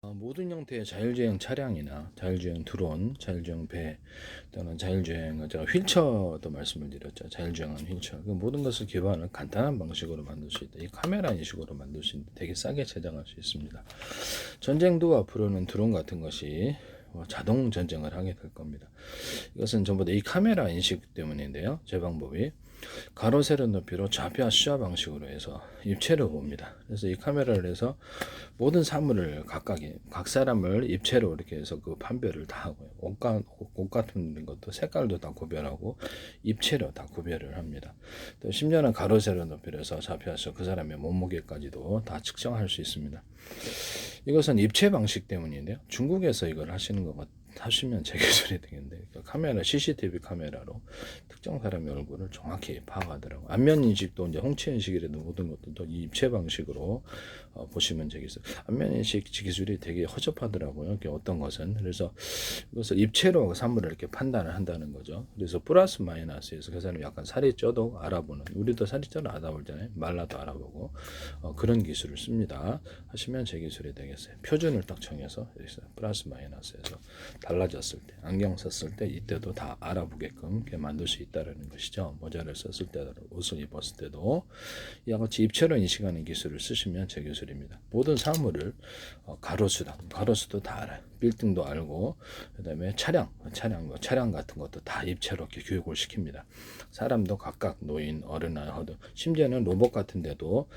모든 형태의 자율주행 차량이나 자율주행 드론, 자율주행 배 또는 자율주행 제가 휠체어도 말씀을 드렸죠. 자율주행하는 휠체어. 그 모든 것을 기반을 간단한 방식으로 만들 수 있다. 이 카메라 인식으로 만들 수 있는데 되게 싸게 제작할 수 있습니다. 전쟁도 앞으로는 드론 같은 것이 자동 전쟁을 하게 될 겁니다. 이것은 전부 다 이 카메라 인식 때문인데요. 제 방법이 가로 세로 높이로 좌표와 수화 방식으로 해서 입체로 봅니다. 그래서 이 카메라를 해서 모든 사물을 각 사람을 입체로 이렇게 해서 그 판별을 다 하고요. 옷 같은 것도 색깔도 다 구별하고 입체로 다 구별을 합니다. 또 심지어는 가로 세로 높이로 해서 좌표와 수화 그 사람의 몸무게까지도 다 측정할 수 있습니다. 이것은 입체 방식 때문인데요. 중국에서 이걸 하시는 것 하시면 제 기술이 되겠는데, 그러니까 카메라 CCTV 카메라로 특정 사람의 얼굴을 정확히 파악하더라고. 안면 인식도 이제 홍채 인식이라든 모든 것들도 이 입체 방식으로 보시면 되겠어요. 안면 인식 기술이 되게 허접하더라고요. 어떤 것은 그래서 이것을 입체로 사물을 이렇게 판단을 한다는 거죠. 그래서 플러스 마이너스에서 그 사람이 약간 살이 쪄도 알아보는, 우리도 살이 쪄도 알아보잖아요. 말라도 알아보고 그런 기술을 씁니다. 하시면 제 기술이 되겠어요. 표준을 딱 정해서 여기서 플러스 마이너스에서 달라졌을 때, 안경 썼을 때 이때도 다 알아보게끔 만들 수 있다는 것이죠. 모자를 썼을 때도, 옷을 입었을 때도 이와 같이 입체로 인식하는 기술을 쓰시면 제 기술입니다. 모든 사물을 가로수도 다 알아요. 빌딩도 알고, 그다음에 차량 같은 것도 다 입체로 이렇게 교육을 시킵니다. 사람도 각각 노인, 어른, 심지어는 로봇 같은데도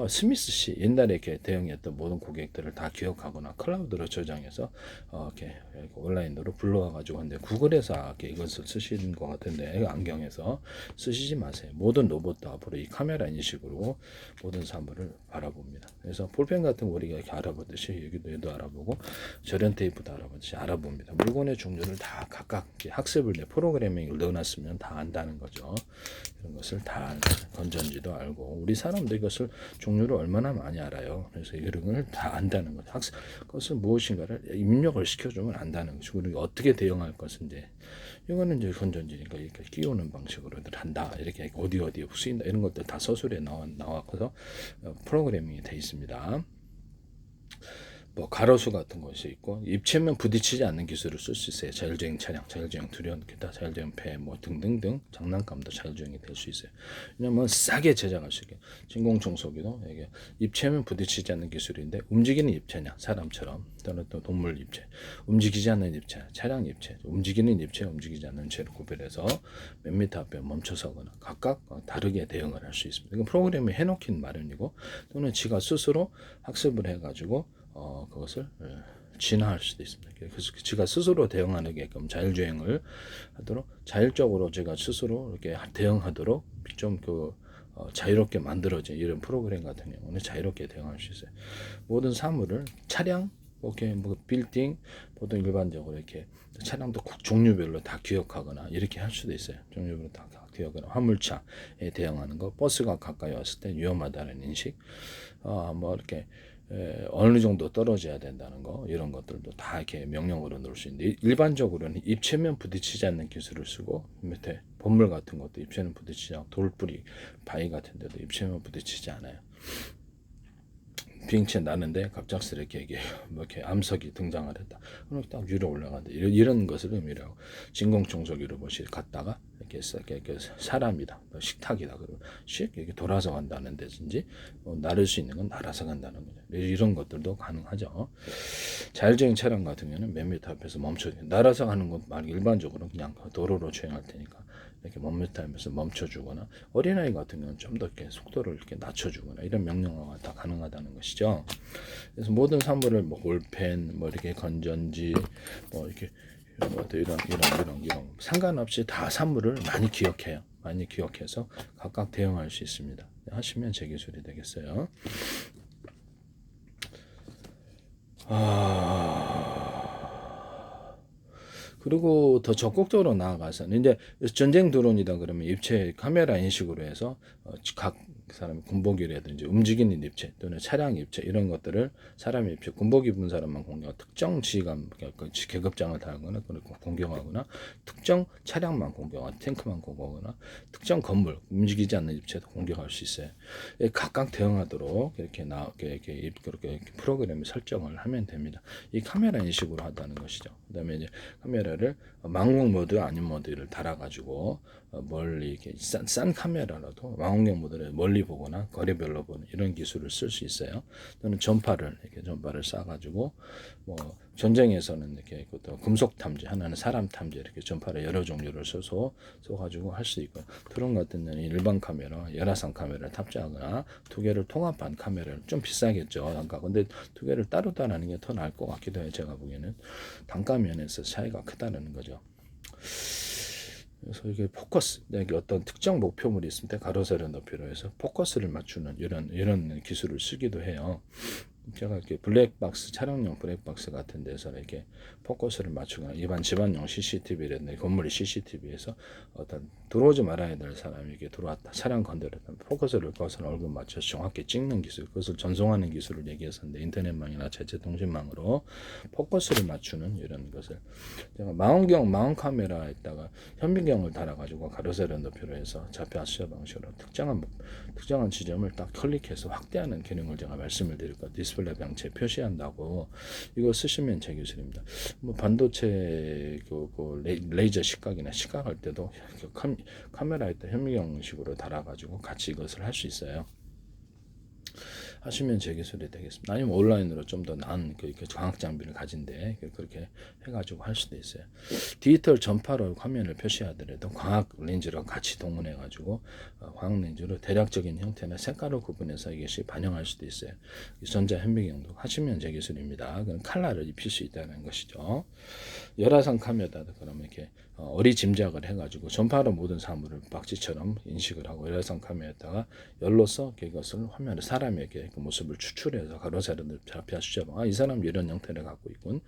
스미스 씨 옛날에 이렇게 대응했던 모든 고객들을 다 기억하거나 클라우드로 저장해서 이렇게 온라인으로 불러와가지고 하는데 구글에서 이렇게 이것을 쓰시는 것 같은데 안경에서 쓰시지 마세요. 모든 로봇도 앞으로 이 카메라 인식으로 모든 사물을 알아봅니다. 그래서 볼펜 같은 거 우리가 이렇게 알아보듯이 여기도 알아보고 절연 테이프도 알아보듯이 알아봅니다. 물건의 종류를 다 각각 학습을 프로그래밍을 넣어놨으면 다 안다는 거죠. 이런 것을 다 건전지도 알고 우리 사람도 이것을 종류를 얼마나 많이 알아요. 그래서 이런 걸 다 안다는 거죠. 학습 그것을 무엇인가를 입력을 시켜주면 안다는 것이고 그리고 어떻게 대응할 것인데 이거는 이제 건전지니까 이렇게 끼우는 방식으로들 한다. 이렇게 어디에 쓰인다 이런 것들 다 서술에 나와서 프로그래밍이 돼 있습니다. 뭐 가로수 같은 것이 있고 입체면 부딪히지 않는 기술을 쓸 수 있어요. 자율주행 차량, 자율주행 드론, 기타 자율주행 배, 뭐 등등등 장난감도 자율주행이 될 수 있어요. 왜냐면 싸게 제작할 수 있게 진공 청소기도 이게 입체면 부딪히지 않는 기술인데 움직이는 입체냐 사람처럼 또는 또 동물 입체, 움직이지 않는 입체, 차량 입체, 움직이는 입체, 움직이지 않는 입체를 구별해서 몇 미터 앞에 멈춰서거나 각각 다르게 대응을 할 수 있습니다. 이건 프로그램이 해놓긴 마련이고 또는 지가 스스로 학습을 해가지고 그것을 진화할 수도 있습니다. 그래서 지가 스스로 대응하게끔 자율주행을 하도록 자율적으로 제가 스스로 이렇게 대응하도록 좀 자유롭게 만들어진 이런 프로그램 같은 경우는 자유롭게 대응할 수 있어요. 모든 사물을 차량, 뭐 빌딩, 보통 일반적으로 이렇게 차량도 종류별로 다 기억하거나 이렇게 할 수도 있어요. 종류별로 다 기억하거나 화물차에 대응하는 거, 버스가 가까이 왔을 때 위험하다는 인식, 뭐 이렇게 어느 정도 떨어져야 된다는 거 이런 것들도 다 이렇게 명령어로 넣을 수 있는데 일반적으로는 입체면 부딪히지 않는 기술을 쓰고 밑에 건물 같은 것도 입체는 부딪히지 않고 돌뿌리 바위 같은 데도 입체면 부딪히지 않아요. 비행체 나는데 갑작스럽게 뭐 이렇게 암석이 등장을 했다. 그럼 딱 위로 올라간다. 이런 것을 의미하고 진공청소기 로봇이 갔다가 이렇게 사람이다, 뭐 식탁이다. 그리고 씩 이렇게 돌아서 간다는 데든지 나를 수 있는 건 날아서 간다는 거죠. 이런 것들도 가능하죠. 자율주행 차량 같은 경우는 몇 미터 앞에서 멈춰 날아서 가는 건 말 일반적으로 그냥 도로로 주행할 테니까. 이렇게 멈칫하면서 멈춰주거나 어린아이 같은 경우는 좀 더 이렇게 속도를 이렇게 낮춰주거나 이런 명령어가 다 가능하다는 것이죠. 그래서 모든 사물을 뭐 볼펜, 뭐 이렇게 건전지, 뭐 이렇게 이런 상관없이 다 사물을 많이 기억해요. 많이 기억해서 각각 대응할 수 있습니다. 하시면 제 기술이 되겠어요. 그리고 더 적극적으로 나아가서 이제 전쟁 드론이다 그러면 입체 카메라 인식으로 해서 각 그 사람의 군복이라든지 움직이는 입체 또는 차량 입체 이런 것들을 사람의 입체 군복 입은 사람만 공격하고 특정 지휘관 계급장을 다하거나 공격하거나 특정 차량만 공격하거나 탱크만 공격하거나 특정 건물 움직이지 않는 입체도 공격할 수 있어요. 각각 대응하도록 이렇게 프로그램 설정을 하면 됩니다. 이 카메라 인식으로 한다는 것이죠. 그다음에 이제 카메라를 망원경 모드 아닌 모드를 달아가지고 멀리 이렇게 싼 카메라라도 망원경 모드를 멀리 보거나 거리별로 보는 이런 기술을 쓸 수 있어요. 또는 전파를 쏴가지고 뭐 전쟁에서는 이렇게 또 금속 탐지, 하나는 사람 탐지 이렇게 전파를 여러 종류를 써가지고 할 수 있고 드론 같은 경우는 일반 카메라, 열화상 카메라를 탑재하거나 두 개를 통합한 카메라를 좀 비싸겠죠. 단가. 근데 두 개를 따로 하는 게 더 나을 것 같기도 해요. 제가 보기에는 단가 면에서 차이가 크다는 거죠. 그래서 이게 포커스, 이게 어떤 특정 목표물이 있을 때 가로 세로 높이로 해서 포커스를 맞추는 이런 기술을 쓰기도 해요. 제가 이렇게 블랙박스 촬영용 블랙박스 같은 데서 이렇게 포커스를 맞추거나 일반 집안용 CCTV라든지 건물의 CCTV에서 어떤 들어오지 말아야 될 사람이 이렇게 들어왔다 차량 건드렸다 포커스를 그것을 얼굴 맞춰서 정확히 찍는 기술 그것을 전송하는 기술을 얘기했었는데 인터넷망이나 제체통신망으로 포커스를 맞추는 이런 것을 제가 망원 카메라에다가 현미경을 달아가지고 가로 세로 높이로 해서 좌표 압수자 방식으로 특정한 지점을 딱 클릭해서 확대하는 기능을 제가 말씀을 드릴 거예요. 디스플레이 방치에 표시한다고 이거 쓰시면 제 기술입니다. 뭐 반도체 레이저 시각이나 시각할 때도 카메라에 현미경식으로 달아가지고 같이 이것을 할 수 있어요. 하시면 제 기술이 되겠습니다. 아니면 온라인으로 좀 더 나은 광학 장비를 가진데 그렇게 해가지고 할 수도 있어요. 디지털 전파로 화면을 표시하더라도 광학 렌즈랑 같이 동원해가지고 광학 렌즈로 대략적인 형태나 색깔을 구분해서 이것이 반영할 수도 있어요. 전자 현미경도 하시면 제 기술입니다. 그럼 칼라를 입힐 수 있다는 것이죠. 열화상 카메라도 그러면 이렇게 어리짐작을 해가지고 전파로 모든 사물을 박쥐처럼 인식을 하고 열화상 카메라에다가 열로서 그것을 화면에 사람에게 그 모습을 추출해서 가로 세로 좌표 수정 이 사람 이런 형태를 갖고 있군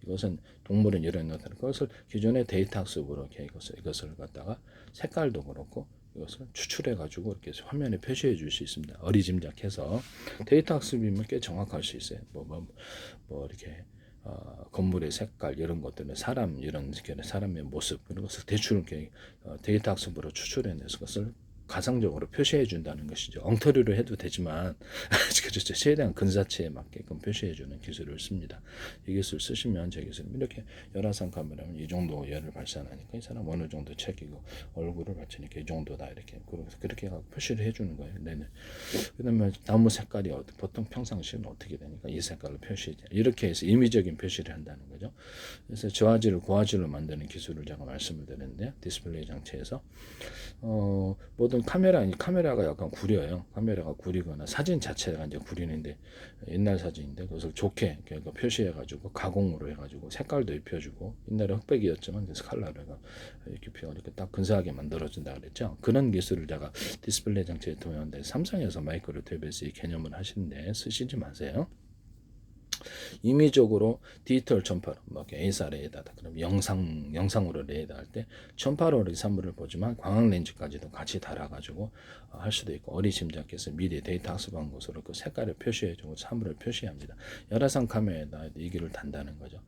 이것은 동물은 이런 형태를 그것을 기존의 데이터 학습으로 이것을 갖다가 색깔도 그렇고 이것을 추출해 가지고 이렇게 화면에 표시해 줄 수 있습니다. 어리짐작해서 데이터 학습이면 꽤 정확할 수 있어요. 뭐 이렇게 건물의 색깔 이런 것들은 이런 사람의 모습 그런 것을 대충 이렇게 데이터 학습으로 추출해내서 것을 가상적으로 표시해 준다는 것이죠. 엉터리로 해도 되지만 그렇죠. 최대한 근사치에 맞게끔 표시해 주는 기술을 씁니다. 이 기술 쓰시면 제 기술은 이렇게 열화상 카메라면 이 정도 열을 발산하니까 이 사람 어느 정도 책이고 얼굴을 받치니까 이 정도다 이렇게 그렇게 표시를 해 주는 거예요. 네네. 그다음에 나무 색깔이 보통 평상시는 어떻게 되니까 이 색깔로 표시해 이렇게 해서 임의적인 표시를 한다는 거죠. 그래서 저화질을 고화질로 만드는 기술을 제가 말씀을 드렸는데 디스플레이 장치에서 모든 카메라가 약간 구려요. 카메라가 구리거나 사진 자체가 이제 구리는데 옛날 사진인데 그것을 좋게 표시해가지고 가공으로 해가지고 색깔도 입혀주고 옛날에 흑백이었지만 그래서 컬러를 이렇게 딱 근사하게 만들어준다 그랬죠. 그런 기술을 제가 디스플레이 장치에 도용하는데 삼성에서 마이크로 탭에서 이 개념을 하시는데 쓰시지 마세요. 임의적으로 디지털 전파로 A사 레이더 그럼 영상으로 레이더 할 때 전파로 사물을 보지만 광학 렌즈까지도 같이 달아가지고 할 수도 있고 어리짐작해서 미리 데이터 학습한 것으로 그 색깔을 표시해주고 사물을 표시합니다. 열화상 카메라에다 이 길을 단다는 거죠.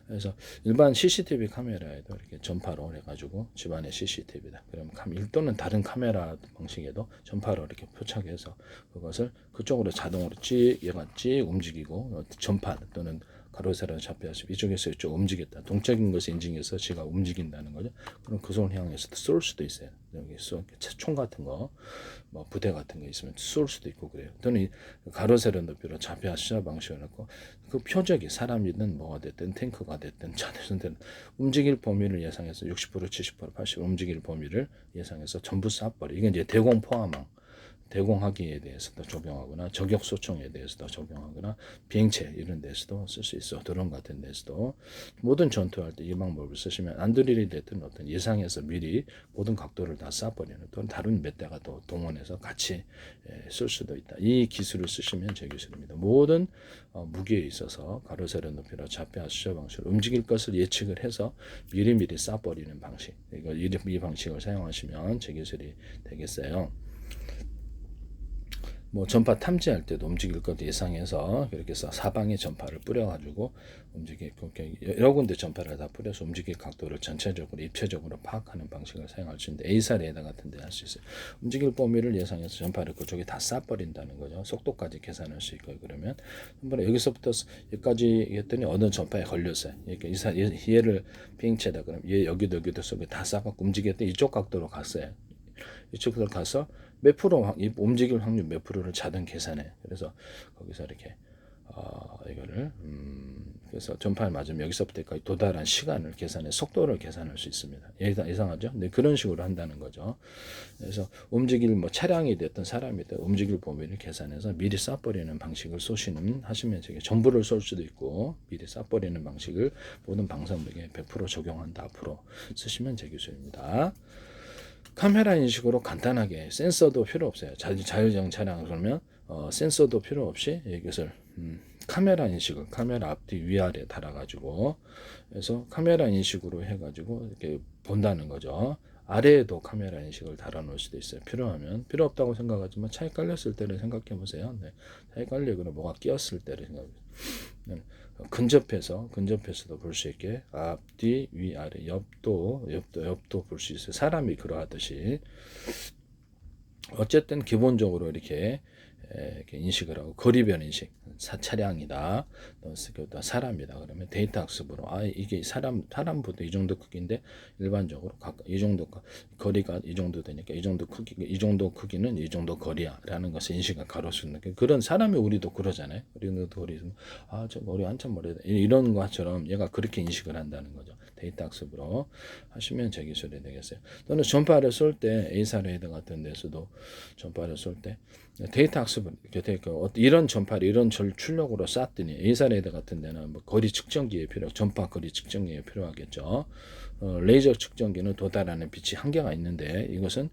그래서 일반 CCTV 카메라에도 이렇게 전파로 해가지고 집안의 CCTV다. 그럼 또는 다른 카메라 방식에도 전파로 이렇게 포착해서 그것을 그쪽으로 자동으로 얘가 움직이고 전파 또는 가로 세로 잡혀서 이쪽에서 이쪽 움직였다. 동적인 것을 인증해서 지가 움직인다는 거죠. 그럼 그 손을 향해서 쏠 수도 있어요. 여기 총 같은 거, 뭐 부대 같은 거 있으면 쏠 수도 있고 그래요. 또는 가로 세로 높이로 좌표 수자 방식을 놓고 그 표적이 사람이든 뭐가 됐든 탱크가 됐든 차든 움직일 범위를 예상해서 60%, 70%, 80% 움직일 범위를 예상해서 전부 쏴버려. 이게 이제 대공 포함망. 대공하기에 대해서도 적용하거나 저격 소총에 대해서도 적용하거나 비행체 이런 데서도 쓸 수 있어. 드론 같은 데서도 모든 전투할 때 이 방법을 쓰시면 안드릴이 됐든 어떤 예상해서 미리 모든 각도를 다 쏴버리는 또는 다른 몇 대가 더 동원해서 같이 쓸 수도 있다. 이 기술을 쓰시면 제 기술입니다. 모든 무기에 있어서 가로 세로 높이로 좌표 수저 방식으로 움직일 것을 예측을 해서 미리미리 쏴버리는 방식. 이 방식을 사용하시면 제 기술이 되겠어요. 뭐 전파 탐지할 때도 움직일 것 예상해서 그렇게 해서 사방에 전파를 뿌려가지고 움직이고 여러 군데 전파를 다 뿌려서 움직일 각도를 전체적으로 입체적으로 파악하는 방식을 사용할 수 있는데 A사 레이더 같은 데 할 수 있어요. 움직일 범위를 예상해서 전파를 그쪽에 다 쏴버린다는 거죠. 속도까지 계산할 수 있고 그러면 여기서부터 여기까지 했더니 어느 전파에 걸렸어요. 이렇게 얘를 비행체다 그러면 얘 여기도 속에 다 쏴갖고 움직였더니 이쪽 각도로 갔어요. 이쪽으로 가서 몇 프로 움직일 확률 몇 프로를 자동 계산해. 그래서 거기서 이렇게 이거를 그래서 전파를 맞으면 여기서부터까지 도달한 시간을 계산해 속도를 계산할 수 있습니다. 예상하죠? 네, 그런 식으로 한다는 거죠. 그래서 움직일 뭐 차량이 됐든 사람이 됐든 움직일 범위를 계산해서 미리 쏴버리는 방식을 쏘시는 하시면 되게 전부를 쏠 수도 있고 미리 쏴버리는 방식을 모든 방사물에 100% 적용한다 앞으로 쓰시면 제 기술입니다. 카메라 인식으로 간단하게 센서도 필요 없어요. 자율주행 차량 그러면 센서도 필요 없이 이것을 카메라 인식을 카메라 앞뒤 위아래 달아가지고 그래서 카메라 인식으로 해가지고 이렇게 본다는 거죠. 아래에도 카메라 인식을 달아놓을 수도 있어요. 필요하면 필요 없다고 생각하지만 차에 깔렸을 때를 생각해 보세요. 네. 차에 깔리거나 뭐가 끼었을 때를 생각해 보세요. 근접해서도 볼 수 있게 앞뒤 위아래 옆도 볼 수 있어요. 사람이 그러하듯이 어쨌든 기본적으로 이렇게 인식을 하고 거리변 인식 차량이다 사람이다 그러면 데이터 학습으로 이게 사람보다 이 정도 크기인데 일반적으로 이 정도 거리가 이 정도 되니까 이 정도 크기는 이 정도 거리야라는 것을 인식을 가로수는 그런 사람이 우리도 그러잖아요. 우리도 저 머리 한참 멀어다 이런 것처럼 얘가 그렇게 인식을 한다는 거죠. 데이터 학습으로 하시면 제 기술이 되겠어요. 또는 전파를 쏠 때 A사 레이더 같은 데서도 전파를 쏠 때 데이터 학습은 이런 전파를 이런 출력으로 쐈더니 A사 레이더 같은 데는 뭐 거리 측정기에 전파 거리 측정기에 필요하겠죠. 레이저 측정기는 도달하는 빛이 한계가 있는데 이것은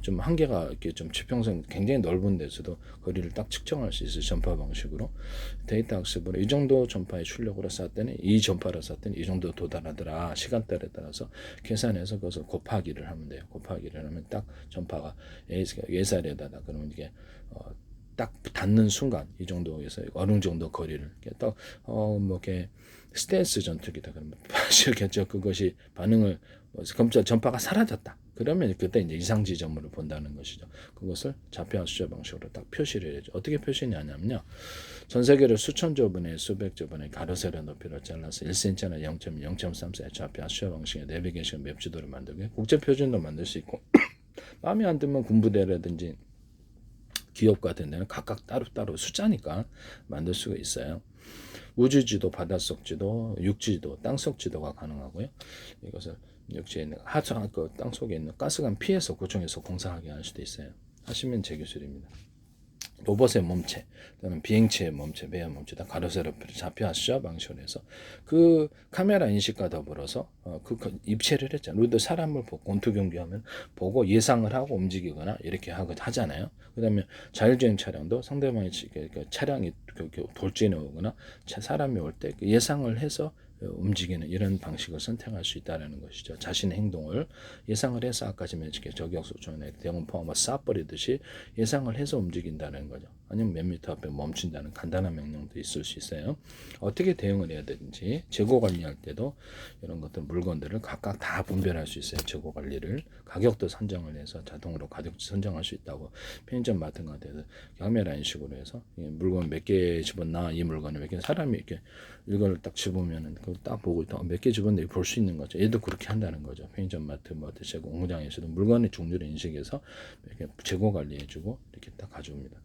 좀 한계가 이렇게 좀 지평선 굉장히 넓은 데서도 거리를 딱 측정할 수 있어요. 전파 방식으로 데이터 학습으로 이 정도 전파의 출력으로 쐈더니 이 전파를 쐈더니 이 정도 도달하더라 시간대에 따라서 계산해서 그것을 곱하기를 하면 돼요. 곱하기를 하면 딱 전파가 예살에다가 그러면 이게 딱 닿는 순간 이 정도에서 어느 정도 거리를 뭐 이렇게 스텔스 전투기다 그러면 실겠죠. 그것이 반응을 전파가 사라졌다. 그러면 그때 이제 이상 지점으로 본다는 것이죠. 그것을 좌표 수저 방식으로 딱 표시를 해야죠. 어떻게 표시냐면요. 전 세계를 수천조 분의 수백조 분의 가로세로 높이로 잘라서 1cm나 0.0.3cm 좌표 수저 방식의 내비게이션 맵 지도를 만들고 국제 표준도 만들 수 있고 마음에 안 들면 군부대라든지 기업 같은 데는 각각 따로따로 숫자니까 만들 수가 있어요. 우주지도, 바닷속 지도, 육지도, 땅속 지도가 가능하고요. 이것을 육지에 있는 땅 속에 있는 가스관 피해서 구청에서 공사하게 할 수도 있어요. 하시면 제 기술입니다. 로봇의 몸체 또는 비행체의 몸체, 배의 몸체 다 가로세로표를 좌표하시죠 방식으로 해서 그 카메라 인식과 더불어서 그 입체를 했잖아요. 우리도 사람을 보고 권투 경기하면 보고 예상을 하고 움직이거나 이렇게 하잖아요. 그다음에 자율주행 차량도 상대방의 차량이 돌진해 오거나 사람이 올 때 예상을 해서 움직이는 이런 방식을 선택할 수 있다는 것이죠. 자신의 행동을 예상을 해서 아까 저격수 전에 대응 포함을 쏴버리듯이 예상을 해서 움직인다는 거죠. 아니면 몇 미터 앞에 멈춘다는 간단한 명령도 있을 수 있어요. 어떻게 대응을 해야 되는지 재고 관리할 때도 이런 것들 물건들을 각각 다 분별할 수 있어요. 재고 관리를 가격도 선정을 해서 자동으로 가격도 선정할 수 있다고 편의점 같은 것에서 카메라 인식으로 해서 물건 몇 개 집었나 이 물건을 몇 개 사람이 이렇게 이걸 딱 집으면은 그걸 딱 보고 몇 개 집었는데 볼 수 있는 거죠. 얘도 그렇게 한다는 거죠. 편의점 마트 재고 공장에서도 물건의 종류를 인식해서 이렇게 재고 관리해주고 이렇게 딱 가져옵니다.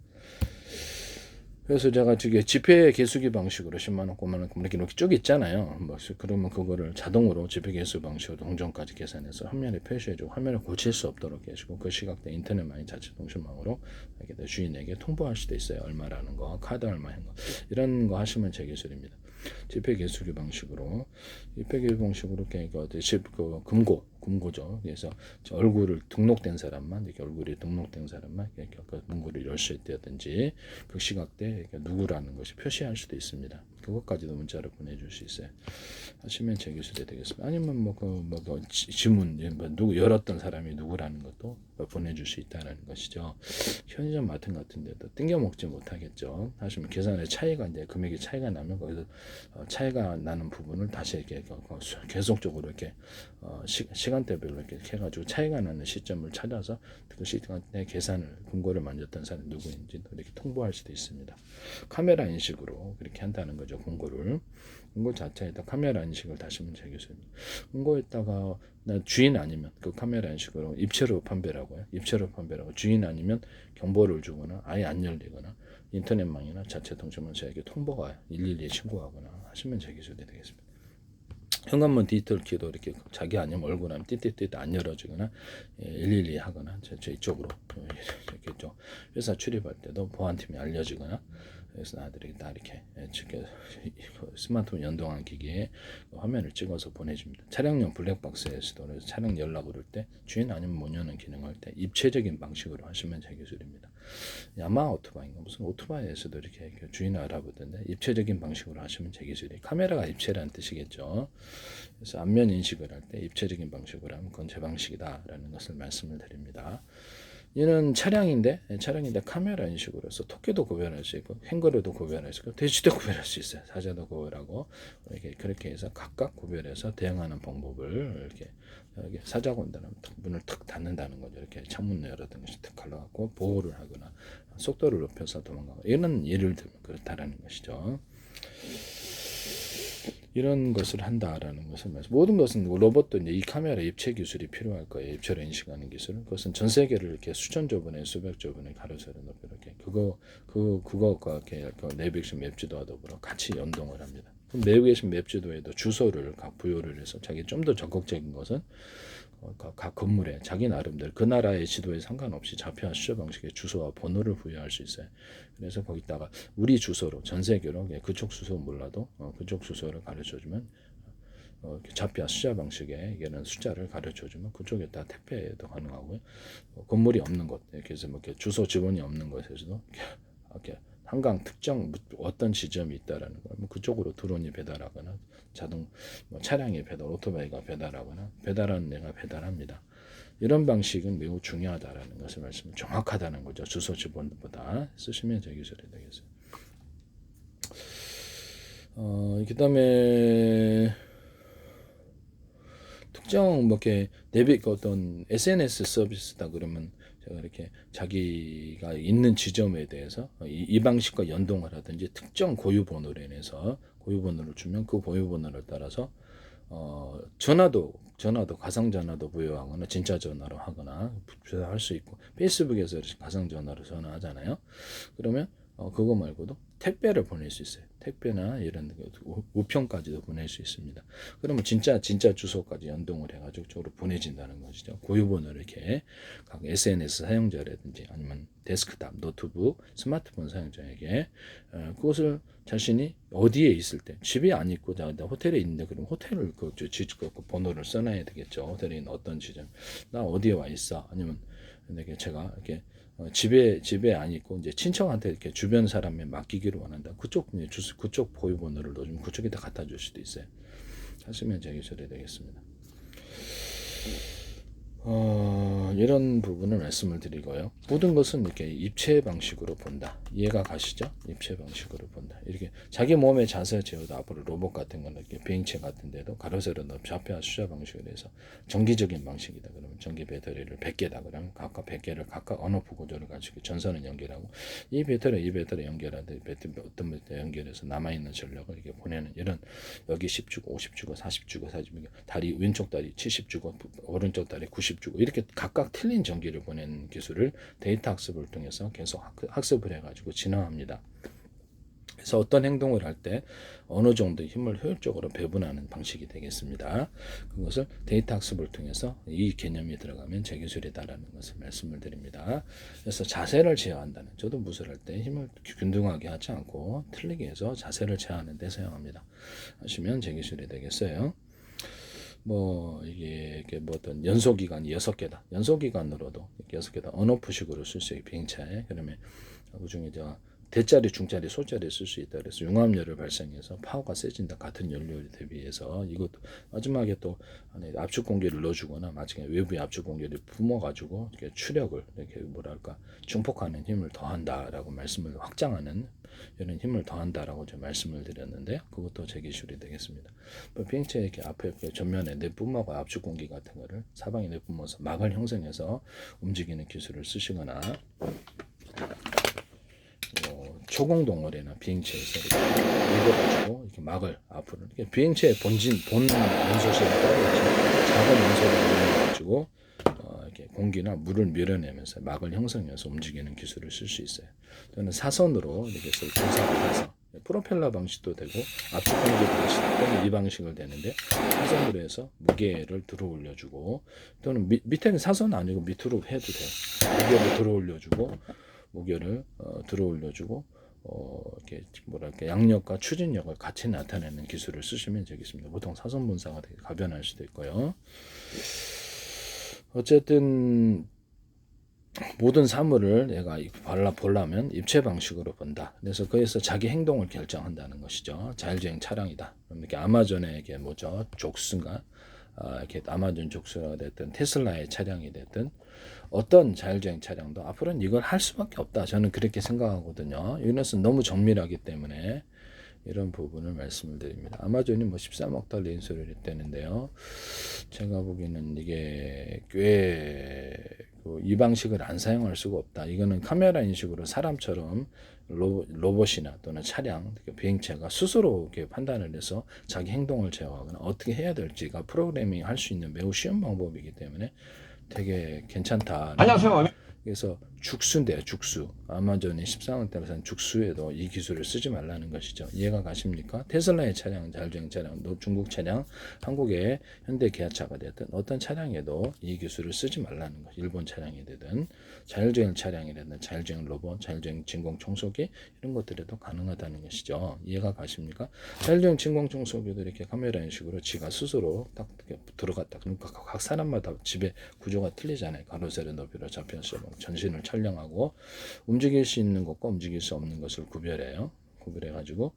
그래서 제가 지폐 개수기 방식으로 10만원, 9만원 이렇게 쭉 있잖아요. 그러면 그거를 자동으로 지폐 개수 방식으로 동전까지 계산해서 화면에 표시해주고 화면을 고칠 수 없도록 해주고 그 시각대 인터넷 많이 자체 통신망으로 이렇게 주인에게 통보할 수도 있어요. 얼마라는 거, 카드 얼마인 거 이런 거 하시면 제 기술입니다. 지폐 개수기 방식으로 지폐 개수 방식으로 금고 금고죠. 그래서 저 얼굴을 등록된 사람만 이렇게 얼굴이 등록된 사람만 이렇게 문구를 열 수 있다든지 그 시각대 누구라는 것이 표시할 수도 있습니다. 그것까지도 문자로 보내줄 수 있어요. 하시면 제기술이 되겠습니다. 아니면 그 지문 누구 열었던 사람이 누구라는 것도 보내줄 수 있다는 것이죠. 편의점 마트 같은 데도 땡겨 먹지 못하겠죠. 하시면 계산의 차이가 이제 금액이 차이가 나면 거기서 차이가 나는 부분을 다시 이렇게 계속적으로 이렇게 시간대별로 이렇게 해가지고 차이가 나는 시점을 찾아서 그 시간대 계산을 금고를 만졌던 사람이 누구인지 이렇게 통보할 수도 있습니다. 카메라 인식으로 그렇게 한다는 거죠. 금고 자체에다 카메라 인식을 다시면 제기술입니다. 금고에다가 나 주인 아니면 그 카메라 인식으로 입체로 판별하고요. 입체로 판별하고 주인 아니면 경보를 주거나 아예 안 열리거나 인터넷망이나 자체 통신망사에게 통보가 112에 신고하거나 하시면 제기술이 되겠습니다. 현관문 디지털 키도 이렇게 자기 아니면 얼굴 하면 띠띠띠 안 열어지거나 112 하거나 저 이쪽으로 이렇게 좀 회사 출입할 때도 보안팀이 알려지거나 그래서 나들이 다 이렇게 스마트폰 연동한 기기에 화면을 찍어서 보내줍니다. 차량용 블랙박스에서도 차량 연락 오를 때 주인 아니면 못 여는 기능할 때 입체적인 방식으로 하시면 제기술입니다. 야마 오토바이인가 무슨 오토바이에서도 이렇게 주인을 알아보던데 입체적인 방식으로 하시면 제기술이 카메라가 입체라는 뜻이겠죠. 그래서 안면 인식을 할 때 입체적인 방식으로 하면 그건 제 방식이다라는 것을 말씀을 드립니다. 얘는 차량인데 카메라 인식으로서 토끼도 구별할 수 있고 행거리도 구별할 수 있고 돼지도 구별할 수 있어요. 사자도 구별하고 이렇게 그렇게 해서 각각 구별해서 대응하는 방법을 이렇게 사자가 온다면 문을 탁 닫는다는 거죠. 이렇게 창문 열어든지 탁 갈라갖고 보호를 하거나 속도를 높여서 도망가고 이런 예를 들면 그렇다라는 것이죠. 이런 것을 한다라는 것을 말씀. 모든 것은 로봇도 이제 이 카메라 입체 기술이 필요할 거예요. 입체로 인식하는 기술은 그것은 전 세계를 이렇게 수천 조분에 수백 조분에 가로세로 높여 이렇게 그거가 이렇게 내비게이션 맵지도와 더불어 같이 연동을 합니다. 그럼 내비게이션 맵지도에도 주소를 각 부여를 해서 자기 좀 더 적극적인 것은 각 건물에 자기 나름대로 그 나라의 지도에 상관없이 좌표와 수저 방식의 주소와 번호를 부여할 수 있어요. 그래서 거기다가 우리 주소로 전 세계로 그쪽 주소 몰라도 그쪽 주소를 가르쳐주면 좌표와 숫자 방식의 이게는 숫자를 가르쳐주면 그쪽에다 택배도 가능하고요. 건물이 없는 곳 이렇게 해서 이렇게 주소 지번이 없는 곳에서도 이렇게 한강 특정 어떤 지점이 있다라는 걸 그쪽으로 드론이 배달하거나 자동 차량이 배달, 오토바이가 배달하거나 배달하는 데가 배달합니다. 이런 방식은 매우 중요하다라는 것을 말씀을 정확하다는 거죠. 주소 지번보다 쓰시면 제기술이 되겠어요. 그다음에 특정 이렇게 어떤 SNS 서비스다 그러면 제가 이렇게 자기가 있는 지점에 대해서 이 방식과 연동을 하든지 특정 고유 번호로 인해서 고유 번호를 주면 그 고유 번호를 따라서 전화도 가상 전화도 부여하거나 진짜 전화로 하거나 할 수 있고 페이스북에서 가상 전화로 전화하잖아요. 그러면 그거 말고도 택배를 보낼 수 있어요. 택배나 이런 우편까지도 보낼 수 있습니다. 그러면 진짜 주소까지 연동을 해가지고 쪽으로 보내진다는 것이죠. 고유번호를 이렇게 각 SNS 사용자라든지 아니면 데스크탑, 노트북, 스마트폰 사용자에게 그것을 자신이 어디에 있을 때 집에 안 있고 호텔에 있는데 그럼 호텔을 그 번호를 써놔야 되겠죠. 호텔에 있는 어떤 지점, 나 어디에 와 있어? 아니면 이렇게 제가 이렇게 집에 안 있고 이제 친척한테 이렇게 주변 사람에 맡기기를 원한다. 그쪽 보유 번호를 넣어주면 그쪽에다 갖다 줄 수도 있어요. 하시면 제기술이 되겠습니다. 이런 부분을 말씀을 드리고요. 모든 것은 이렇게 입체 방식으로 본다. 이해가 가시죠? 입체 방식으로 본다. 이렇게 자기 몸의 자세 제어도 앞으로 로봇 같은 거는 이렇게 비행체 같은 데도 가로세로 좌표와 숫자 방식으로 해서 정기적인 방식이다. 그러면 전기 배터리를 100개다. 그러면 각각 100개를 각각 언어프 구조를 가지고 전선을 연결하고 이 배터리 연결하는데 어떤 배터리 연결해서 남아있는 전력을 이렇게 보내는 이런 여기 10주고 50주고 40주고 40주고 다리 왼쪽 다리 70주고 오른쪽 다리 90주고 이렇게 각각 틀린 전기를 보내는 기술을 데이터 학습을 통해서 계속 학습을 해가지고 진화합니다. 그래서 어떤 행동을 할 때 어느 정도 힘을 효율적으로 배분하는 방식이 되겠습니다. 그것을 데이터 학습을 통해서 이 개념이 들어가면 제기술이다라는 것을 말씀을 드립니다. 그래서 자세를 제어한다는, 저도 무술할 때 힘을 균등하게 하지 않고 틀리게 해서 자세를 제어하는 데 사용합니다. 하시면 제기술이 되겠어요. 뭐 이게 뭐 어떤 연소 기간이 6개다. 연소 기간으로도 6개다. 언오프식으로 쓸 수 있고 비행차에 그러면 그중에 대자리, 중자리, 소자리 쓸 수 있다. 그래서 융합열을 발생해서 파워가 세진다. 같은 연료에 대비해서 이것도 마지막에 또 안에 압축 공기를 넣어주거나 마지막에 외부의 압축 공기를 뿜어가지고 이렇게 추력을 이렇게 뭐랄까 증폭하는 힘을 더한다라고 말씀을 확장하는 이런 힘을 더한다라고 제가 말씀을 드렸는데 그것도 제 기술이 되겠습니다. 비행체 이렇게 앞에 이렇게 전면에 내뿜어가 압축 공기 같은 거를 사방에 내뿜어서 막을 형성해서 움직이는 기술을 쓰시거나 초공 동원이나 비행체에서 이렇게 읽어가지고 이렇게 막을 앞으로 이렇게 비행체의 본 연소실에 따라서 작은 연소를 이용해가지고 이렇게 공기나 물을 밀어내면서 막을 형성해서 움직이는 기술을 쓸 수 있어요. 저는 사선으로 이렇게 분사를 해서 프로펠러 방식도 되고 압축 공기 방식 또는 이 방식을 되는데 사선으로 해서 무게를 들어 올려주고 또는 밑에는 사선 아니고 밑으로 해도 돼요. 무게를 들어 올려주고 무게를 들어 올려주고 이렇게 뭐랄까 양력과 추진력을 같이 나타내는 기술을 쓰시면 되겠습니다. 보통 사선 분사가 되게 가변할 수도 있고요. 어쨌든 모든 사물을 내가 보려면 입체 방식으로 본다. 그래서 거기서 자기 행동을 결정한다는 것이죠. 자율주행 차량이다. 이렇게 아마존의 이게 뭐죠? 족수인가? 이렇게 아마존 족수가 됐든 테슬라의 차량이 됐든 어떤 자율주행 차량도 앞으로는 이걸 할 수밖에 없다. 저는 그렇게 생각하거든요. 이것은 너무 정밀하기 때문에 이런 부분을 말씀을 드립니다. 아마존이 뭐 13억 달러 인수를 했다는데요. 제가 보기에는 이게 꽤 이 방식을 안 사용할 수가 없다. 이거는 카메라 인식으로 사람처럼 로봇이나 또는 차량, 비행체가 스스로 이렇게 판단을 해서 자기 행동을 제어하거나 어떻게 해야 될지가 프로그래밍 할 수 있는 매우 쉬운 방법이기 때문에 되게 괜찮다. 안녕하세요. 그래서 죽수인데요, 죽수. 아마존이 13억 달러 산 죽수에도 이 기술을 쓰지 말라는 것이죠. 이해가 가십니까? 테슬라의 차량, 자율주행 차량, 중국 차량, 한국의 현대 기아차가 되든 어떤 차량에도 이 기술을 쓰지 말라는 것. 일본 차량이 되든 자율주행 차량이라든 자율주행 로봇, 자율주행 진공 청소기 이런 것들에도 가능하다는 것이죠. 이해가 가십니까? 자율주행 진공 청소기도 이렇게 카메라 인식으로 지가 스스로 딱 들어갔다. 그러니까 각 사람마다 집의 구조가 틀리잖아요. 가로 세로 높이로 좌편서 전신을 촬영하고 움직일 수 있는 것과 움직일 수 없는 것을 구별해요. 구별해가지고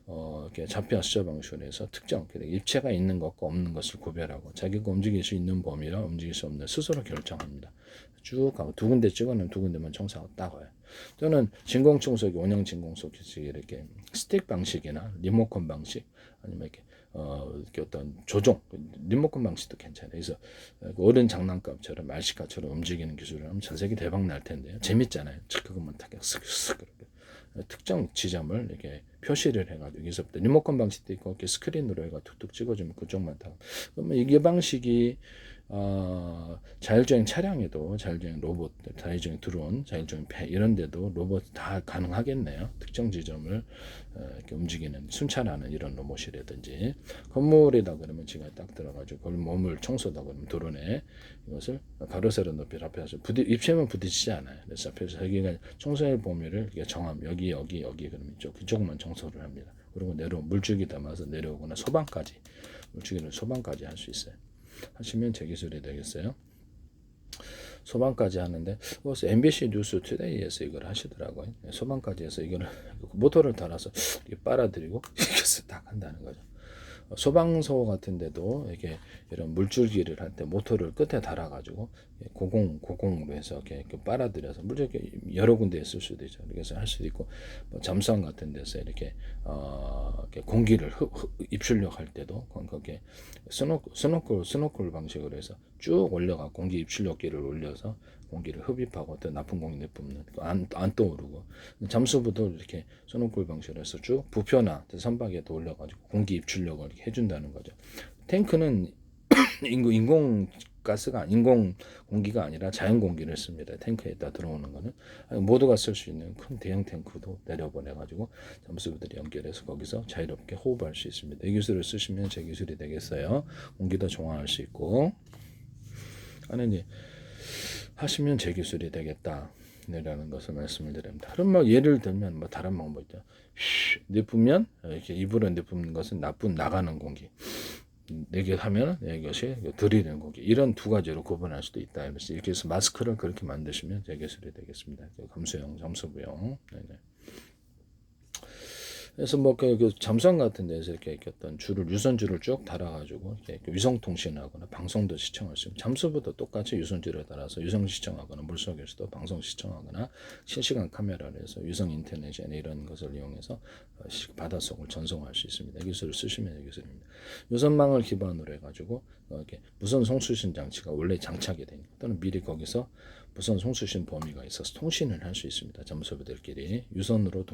이렇게 좌표 수저 방식으로 해서 특정 입체가 있는 것과 없는 것을 구별하고 자기가 움직일 수 있는 범위랑 움직일 수 없는 스스로 결정합니다. 쭉 가고 두 군데 찍어놓으면 두 군데만 청소하고 딱 와요. 또는 진공 청소기, 원형 진공 청소기 이렇게 스틱 방식이나 리모컨 방식 아니면 이렇게 어떤 조종 리모컨 방식도 괜찮아요. 그래서 어른 장난감처럼 말시카처럼 움직이는 기술을 하면 전 세계 대박 날 텐데요. 재밌잖아요. 그것만 딱 쓱쓱 특정 지점을 이렇게 표시를 해가지고 여기서부터 리모컨 방식도 있고 이렇게 스크린으로 해가 툭툭 찍어주면 그쪽만 다. 그러면 이게 방식이 자율주행 차량에도 자율주행 로봇, 자율주행 드론, 자율주행 배 이런 데도 로봇 다 가능하겠네요. 특정 지점을 이렇게 움직이는 순찰하는 이런 로봇이라든지 건물에다 그러면 지가 딱 들어가지고 그걸 몸을 청소다 그러면 드론에 이것을 가로 세로 높이 앞에서 입체만 부딪히지 않아요. 그래서 앞에서 여기가 청소할 범위를 이렇게 정하면 여기 그러면 그쪽만 청소를 합니다. 그리고 물줄기 담아서 내려오거나 소방까지 물줄기를 소방까지 할 수 있어요. 하시면 제 기술이 되겠어요. 소방까지 하는데 그것을 MBC 뉴스 투데이에서 이걸 하시더라고요. 소방까지 해서 이거를 모터를 달아서 이렇게 빨아들이고 이것을 딱 한다는 거죠. 소방서 같은 데도 이렇게 이런 물줄기를 할 때 모터를 끝에 달아가지고 고공으로 해서 이렇게 빨아들여서 물줄기 여러 군데에 쓸 수도 있죠. 그래서 할 수도 있고 뭐 잠수함 같은 데서 이렇게 공기를 입출력 할 때도 거기에 스노클 방식으로 해서 쭉 올려가 공기 입출력기를 올려서 공기를 흡입하고 또 나쁜 공기 내뿜는 안 떠오르고 잠수부도 이렇게 스노클 방식으로 해서 쭉 부표나 선박에도 올려가지고 공기 입출력을 이렇게 해준다는 거죠. 탱크는 인공 공기가 아니라 자연 공기를 씁니다. 탱크에다 들어오는 거는 모두가 쓸 수 있는 큰 대형 탱크도 내려보내가지고 잠수부들이 연결해서 거기서 자유롭게 호흡할 수 있습니다. 이 기술을 쓰시면 제 기술이 되겠어요. 공기도 정화할 수 있고 아니 하시면 제 기술이 되겠다. 라는 것을 말씀을 드립니다. 그럼 뭐 예를 들면 뭐 다른 방법 있죠. 내뿜면 이렇게 입으로 내뿜는 것은 나가는 공기. 4개 하면 이것이 들이대는 고기 이런 두 가지로 구분할 수도 있다. 그래서 이렇게 해서 마스크를 그렇게 만드시면 기술이 되겠습니다. 감수형, 잠수부형. 네네. 그래서 그 잠수함 같은 데서 이렇게 어떤 줄을 유선줄을 쭉 달아가지고 이렇게 위성 통신하거나 방송도 시청할 수 있는 잠수부도 똑같이 유선줄을 달아서 유성 시청하거나 물속에서도 방송 시청하거나 실시간 카메라를 해서 유성 인터넷이나 이런 것을 이용해서 바닷속을 전송할 수 있습니다. 이 기술을 쓰시면 기술입니다. 유선망을 기반으로 해가지고 이렇게 무선 송수신 장치가 원래 장착이 되니까 또는 미리 거기서 무선 송수신 범위가 있어서 통신을 할 수 있습니다. 잠수부들끼리 유선으로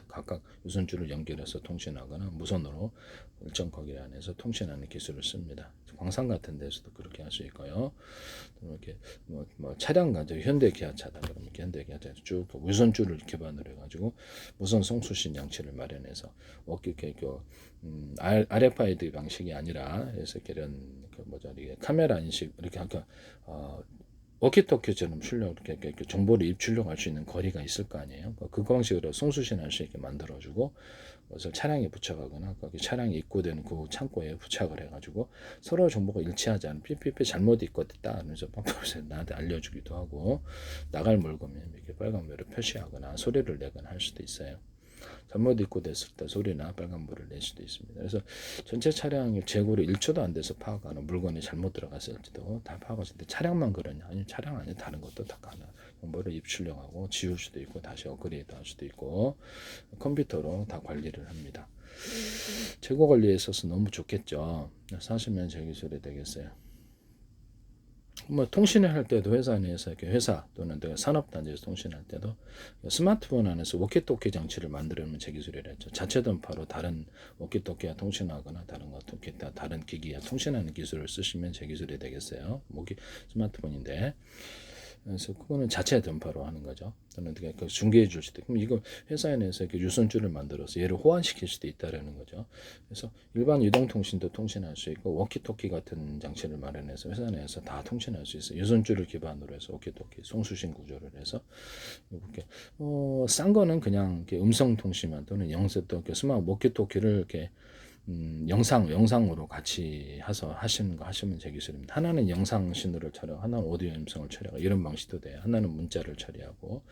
각각 유선줄을 연결해서 통신하거나 무선으로 일정 거리 안에서 통신하는 기술을 씁니다. 광산 같은 데서도 그렇게 할 수 있고요. 이렇게 차량 가지고 현대 기아차다 그러면 이렇게 현대 기아차 쭉 유선줄을 기반으로 해가지고 무선 송수신 장치를 마련해서 이렇게 RFID 방식이 아니라 그래서 이런 이게 카메라 인식 이렇게 아까 워키토키처럼 이렇게 정보를 입출력할 수 있는 거리가 있을 거 아니에요. 그 방식으로 송수신할 수 있게 만들어주고 그것을 차량에 부착하거나 거기 차량이 입고되는 그 창고에 부착을 해가지고 서로 정보가 일치하지 않은 삐삐삐 잘못 입고됐다 하면서 방법을 나한테 알려주기도 하고 나갈 물건면 이렇게 빨간불을 표시하거나 소리를 내거나 할 수도 있어요. 잘못 입고됐을 때 소리나 빨간불을 낼 수도 있습니다. 그래서 전체 차량의 재고를 1초도 안 돼서 파악하는 물건이 잘못 들어갔을지도 다 파악할 수 있는데 차량만 그러냐? 아니면 차량 안에 다른 것도 다 가능. 정보를 입출력하고 지울 수도 있고 다시 업그레이드 할 수도 있고 컴퓨터로 다 관리를 합니다. 재고 관리에 있어서 너무 좋겠죠. 사시면 제 기술이 되겠어요. 통신을 할 때도 회사 내에서 이렇게 회사 또는 산업단지에서 통신할 때도 스마트폰 안에서 워키토키 장치를 만들면 제 기술이라 했죠. 자체 전파로 다른 워키토키와 통신하거나 다른 기기와 통신하는 기술을 쓰시면 제 기술이 되겠어요. 스마트폰인데. 그래서 그거는 자체 전파로 하는 거죠. 또는 중개해 줄 수도 있고, 그럼 이거 회사 내에서 이렇게 유선줄을 만들어서 얘를 호환시킬 수도 있다라는 거죠. 그래서 일반 이동통신도 통신할 수 있고, 워키토키 같은 장치를 마련해서 회사 내에서 다 통신할 수 있어요. 유선줄을 기반으로 해서 워키토키, 송수신 구조를 해서 이렇게 싼 거는 그냥 이렇게 음성 통신만 또는 영세 또 스마트 워키토키를 이렇게 영상으로 같이 해서 하시면 제 기술입니다. 하나는 영상 신호를 촬영, 하나는 오디오 음성을 촬영, 이런 방식도 돼요. 하나는 문자를 처리하고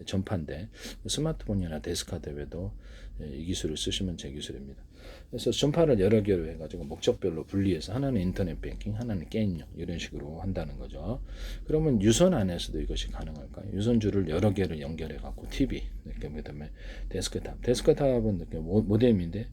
전파인데 스마트폰이나 데스크탑 외에도 이 기술을 쓰시면 제 기술입니다. 그래서 전파를 여러 개로 해가지고 목적별로 분리해서 하나는 인터넷 뱅킹, 하나는 게임용 이런 식으로 한다는 거죠. 그러면 유선 안에서도 이것이 가능할까요? 유선줄을 여러 개를 연결해갖고 TV, 그다음에 데스크탑은 이렇게 모뎀인데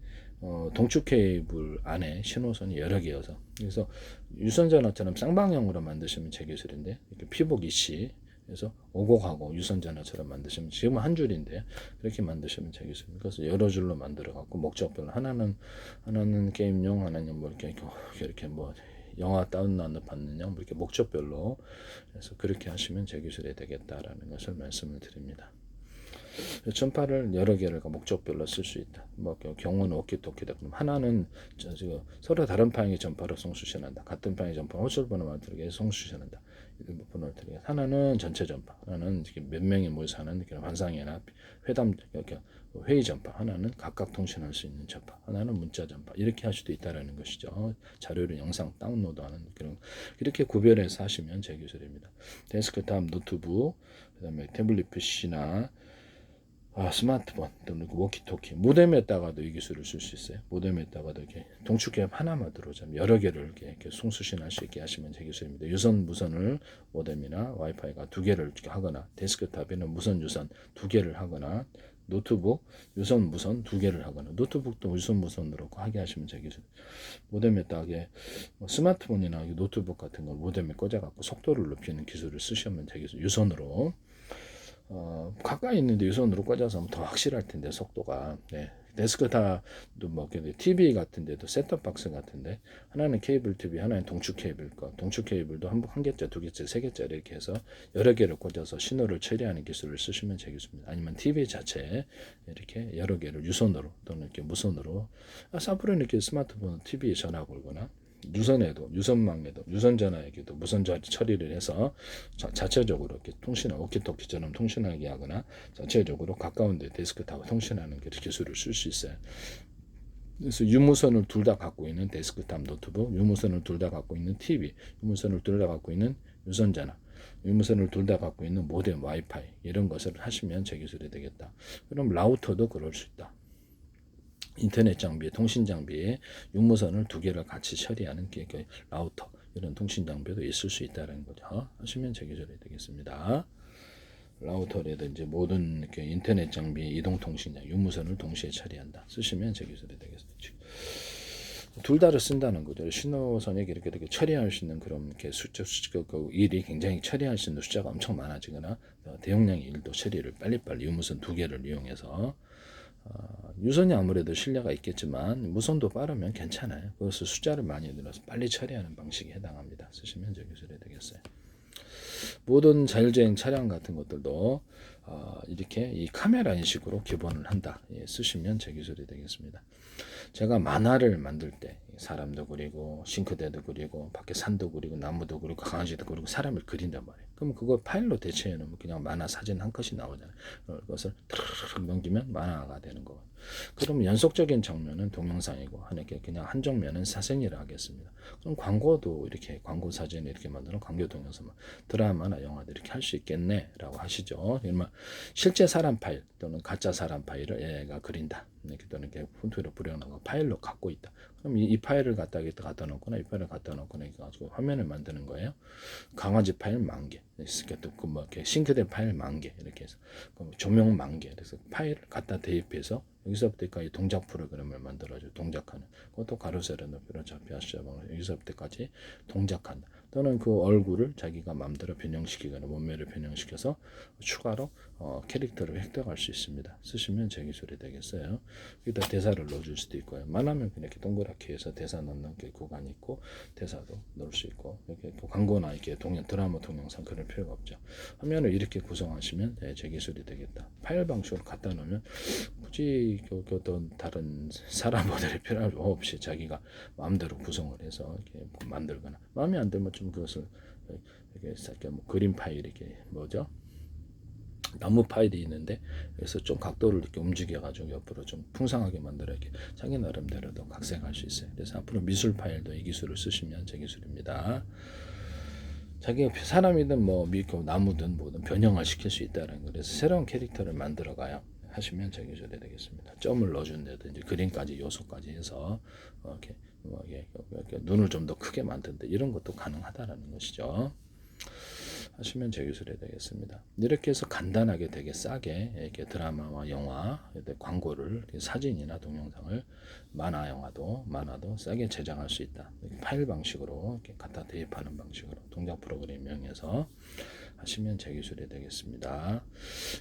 동축 케이블 안에 신호선이 여러 개여서 그래서 유선전화처럼 쌍방향으로 만드시면 제 기술인데 이렇게 피복 이씨 그래서 오곡하고 유선전화처럼 만드시면 지금 한 줄인데 그렇게 만드시면 제 기술입니다. 그래서 여러 줄로 만들어 갖고 목적별로 하나는 게임용 하나는 이렇게 영화 다운로드 받느냐 이렇게 목적별로 그래서 그렇게 하시면 제 기술이 되겠다라는 것을 말씀을 드립니다. 전파를 여러 개를 목적별로 쓸 수 있다. 경우는 워키토키다. 그럼 하나는 서로 다른 방향의 전파로 송수신한다. 같은 방향의 전파 호출번호만 들게 송수신한다. 번호를 들게 하나는 전체 전파, 하나는 몇 명이 모여서 하는 환상회나 회담 회의 전파, 하나는 각각 통신할 수 있는 전파, 하나는 문자 전파 이렇게 할 수도 있다라는 것이죠. 자료를 영상 다운로드하는 그런 이렇게 구별해서 하시면 제 기술입니다. 데스크탑, 노트북, 그다음에 태블릿 PC나 스마트폰 또는 워키토키 모뎀에다가도 이 기술을 쓸 수 있어요. 모뎀에다가도 이렇게 동축앱 하나만 들어오자면 여러 개를 이렇게 송수신할 수 있게 하시면 제 기술입니다. 유선 무선을 모뎀이나 와이파이가 2개를 이렇게 하거나 데스크탑에는 무선 유선 2개를 하거나 노트북 유선 무선 2개를 하거나 노트북도 유선 무선으로 하게 하시면 제 기술. 모뎀에다가 스마트폰이나 노트북 같은 걸 모뎀에 꽂아갖고 속도를 높이는 기술을 쓰시면 제 기술. 유선으로. 가까이 있는데 유선으로 꽂아서 더 확실할 텐데 속도가 데스크탑도 TV 같은데도 셋톱 박스 같은데 하나는 케이블 TV 하나는 동축 케이블 동축 케이블도 한 개짜리 두 개짜리 세 개짜리 이렇게 해서 여러 개를 꽂아서 신호를 처리하는 기술을 쓰시면 제 기술입니다. 아니면 TV 자체에 이렇게 여러 개를 유선으로 또는 이렇게 무선으로 사프로 이렇게 스마트폰 TV 전화 걸거나 유선에도 유선망에도 유선전화에게도 무선 처리를 해서 자체적으로 이렇게 통신을 워키토키처럼 통신하게 하거나 자체적으로 가까운 데 데스크탑 통신하는 기술을 쓸 수 있어요. 그래서 유무선을 둘 다 갖고 있는 데스크탑 노트북, 유무선을 둘 다 갖고 있는 TV, 유무선을 둘 다 갖고 있는 유선전화, 유무선을 둘 다 갖고 있는 모뎀 와이파이 이런 것을 하시면 제 기술이 되겠다. 그럼 라우터도 그럴 수 있다. 인터넷 장비에, 통신 장비에 유무선을 두 개를 같이 처리하는 게 라우터, 이런 통신 장비도 있을 수 있다는 거죠. 하시면 제 기술이 되겠습니다. 라우터라든지 모든 이렇게 인터넷 장비, 이동통신장, 유무선을 동시에 처리한다. 쓰시면 제 기술이 되겠습니다. 둘 다를 쓴다는 거죠. 신호선에 이렇게 처리할 수 있는 그런 이렇게 숫자 그 일이 굉장히 처리할 수 있는 숫자가 엄청 많아지거나 대용량의 일도 처리를 빨리빨리 유무선 두 개를 이용해서 유선이 아무래도 신뢰가 있겠지만 무선도 빠르면 괜찮아요. 그래서 숫자를 많이 늘어서 빨리 처리하는 방식에 해당합니다. 쓰시면 제 기술이 되겠어요. 모든 자율주행 차량 같은 것들도 이렇게 이 카메라 인식으로 기본을 한다. 예, 쓰시면 제 기술이 되겠습니다. 제가 만화를 만들 때 사람도 그리고 싱크대도 그리고 밖에 산도 그리고 나무도 그리고 강아지도 그리고 사람을 그린단 말이에요. 그럼 그걸 파일로 대체해 놓으면 그냥 만화 사진 한 컷이 나오잖아요. 그것을 트르르 넘기면 만화가 되는 거예요. 그럼 연속적인 장면은 동영상이고 하니까 그냥 한 장면은 사진이라 하겠습니다. 그럼 광고도 이렇게 광고 사진을 이렇게 만드는 광고 동영상, 드라마나 영화도 이렇게 할 수 있겠네라고 하시죠. 실제 사람 파일 또는 가짜 사람 파일을 얘가 그린다. 이렇게 또는 이렇게 폰트로 뿌려놓은 파일로 갖고 있다. 그럼 이 파일을 갖다 놓거나 이 파일을 갖다 놓거나 이렇게 가지고 화면을 만드는 거예요. 강아지 파일 10,000개, 이렇게 싱크대 파일 10,000개 이렇게 해서 조명 10,000개, 그래서 파일을 갖다 대입해서 여기서부터까지 동작 프로그램을 만들어줘. 동작하는 그것도 가로세로 높이로 좌표하시죠. 여기서부터까지 동작한다. 또는 그 얼굴을 자기가 마음대로 변형시키거나 몸매를 변형시켜서 추가로 캐릭터를 획득할 수 있습니다. 쓰시면 제 기술이 되겠어요. 여기다 대사를 넣어줄 수도 있고요. 만하면 이렇게 동그랗게 해서 대사 넣는 게 구간이 있고 대사도 넣을 수 있고 이렇게 또 광고나 이렇게 드라마 동영상 그럴 필요가 없죠. 화면을 이렇게 구성하시면 제 기술이 되겠다. 파일 방식으로 갖다 놓으면 굳이 어떤 다른 사람 모델이 필요 없이 자기가 마음대로 구성을 해서 이렇게 만들거나 마음에 안 들면 좀 그것을 이렇게 뭐 그림 파일 이렇게 뭐죠? 나무 파일이 있는데 그래서 좀 각도를 이렇게 움직여 가지고 옆으로 좀 풍성하게 만들어 이렇게 자기 나름대로도 각색할 수 있어요. 그래서 앞으로 미술 파일도 이 기술을 쓰시면 제 기술입니다. 자기가 사람이든 뭐 나무든 뭐든 변형을 시킬 수 있다는 거. 그래서 새로운 캐릭터를 만들어 가요. 하시면 제 기술이 되겠습니다. 점을 넣어준다든지 그림까지 요소까지 해서 이렇게 눈을 좀 더 크게 만든다 이런 것도 가능하다라는 것이죠. 하시면 제 기술이 되겠습니다. 이렇게 해서 간단하게 되게 싸게 이렇게 드라마와 영화, 광고를 사진이나 동영상을 만화도 싸게 제작할 수 있다. 파일 방식으로 이렇게 갖다 대입하는 방식으로 동작 프로그램 이용해서 하시면 제 기술이 되겠습니다.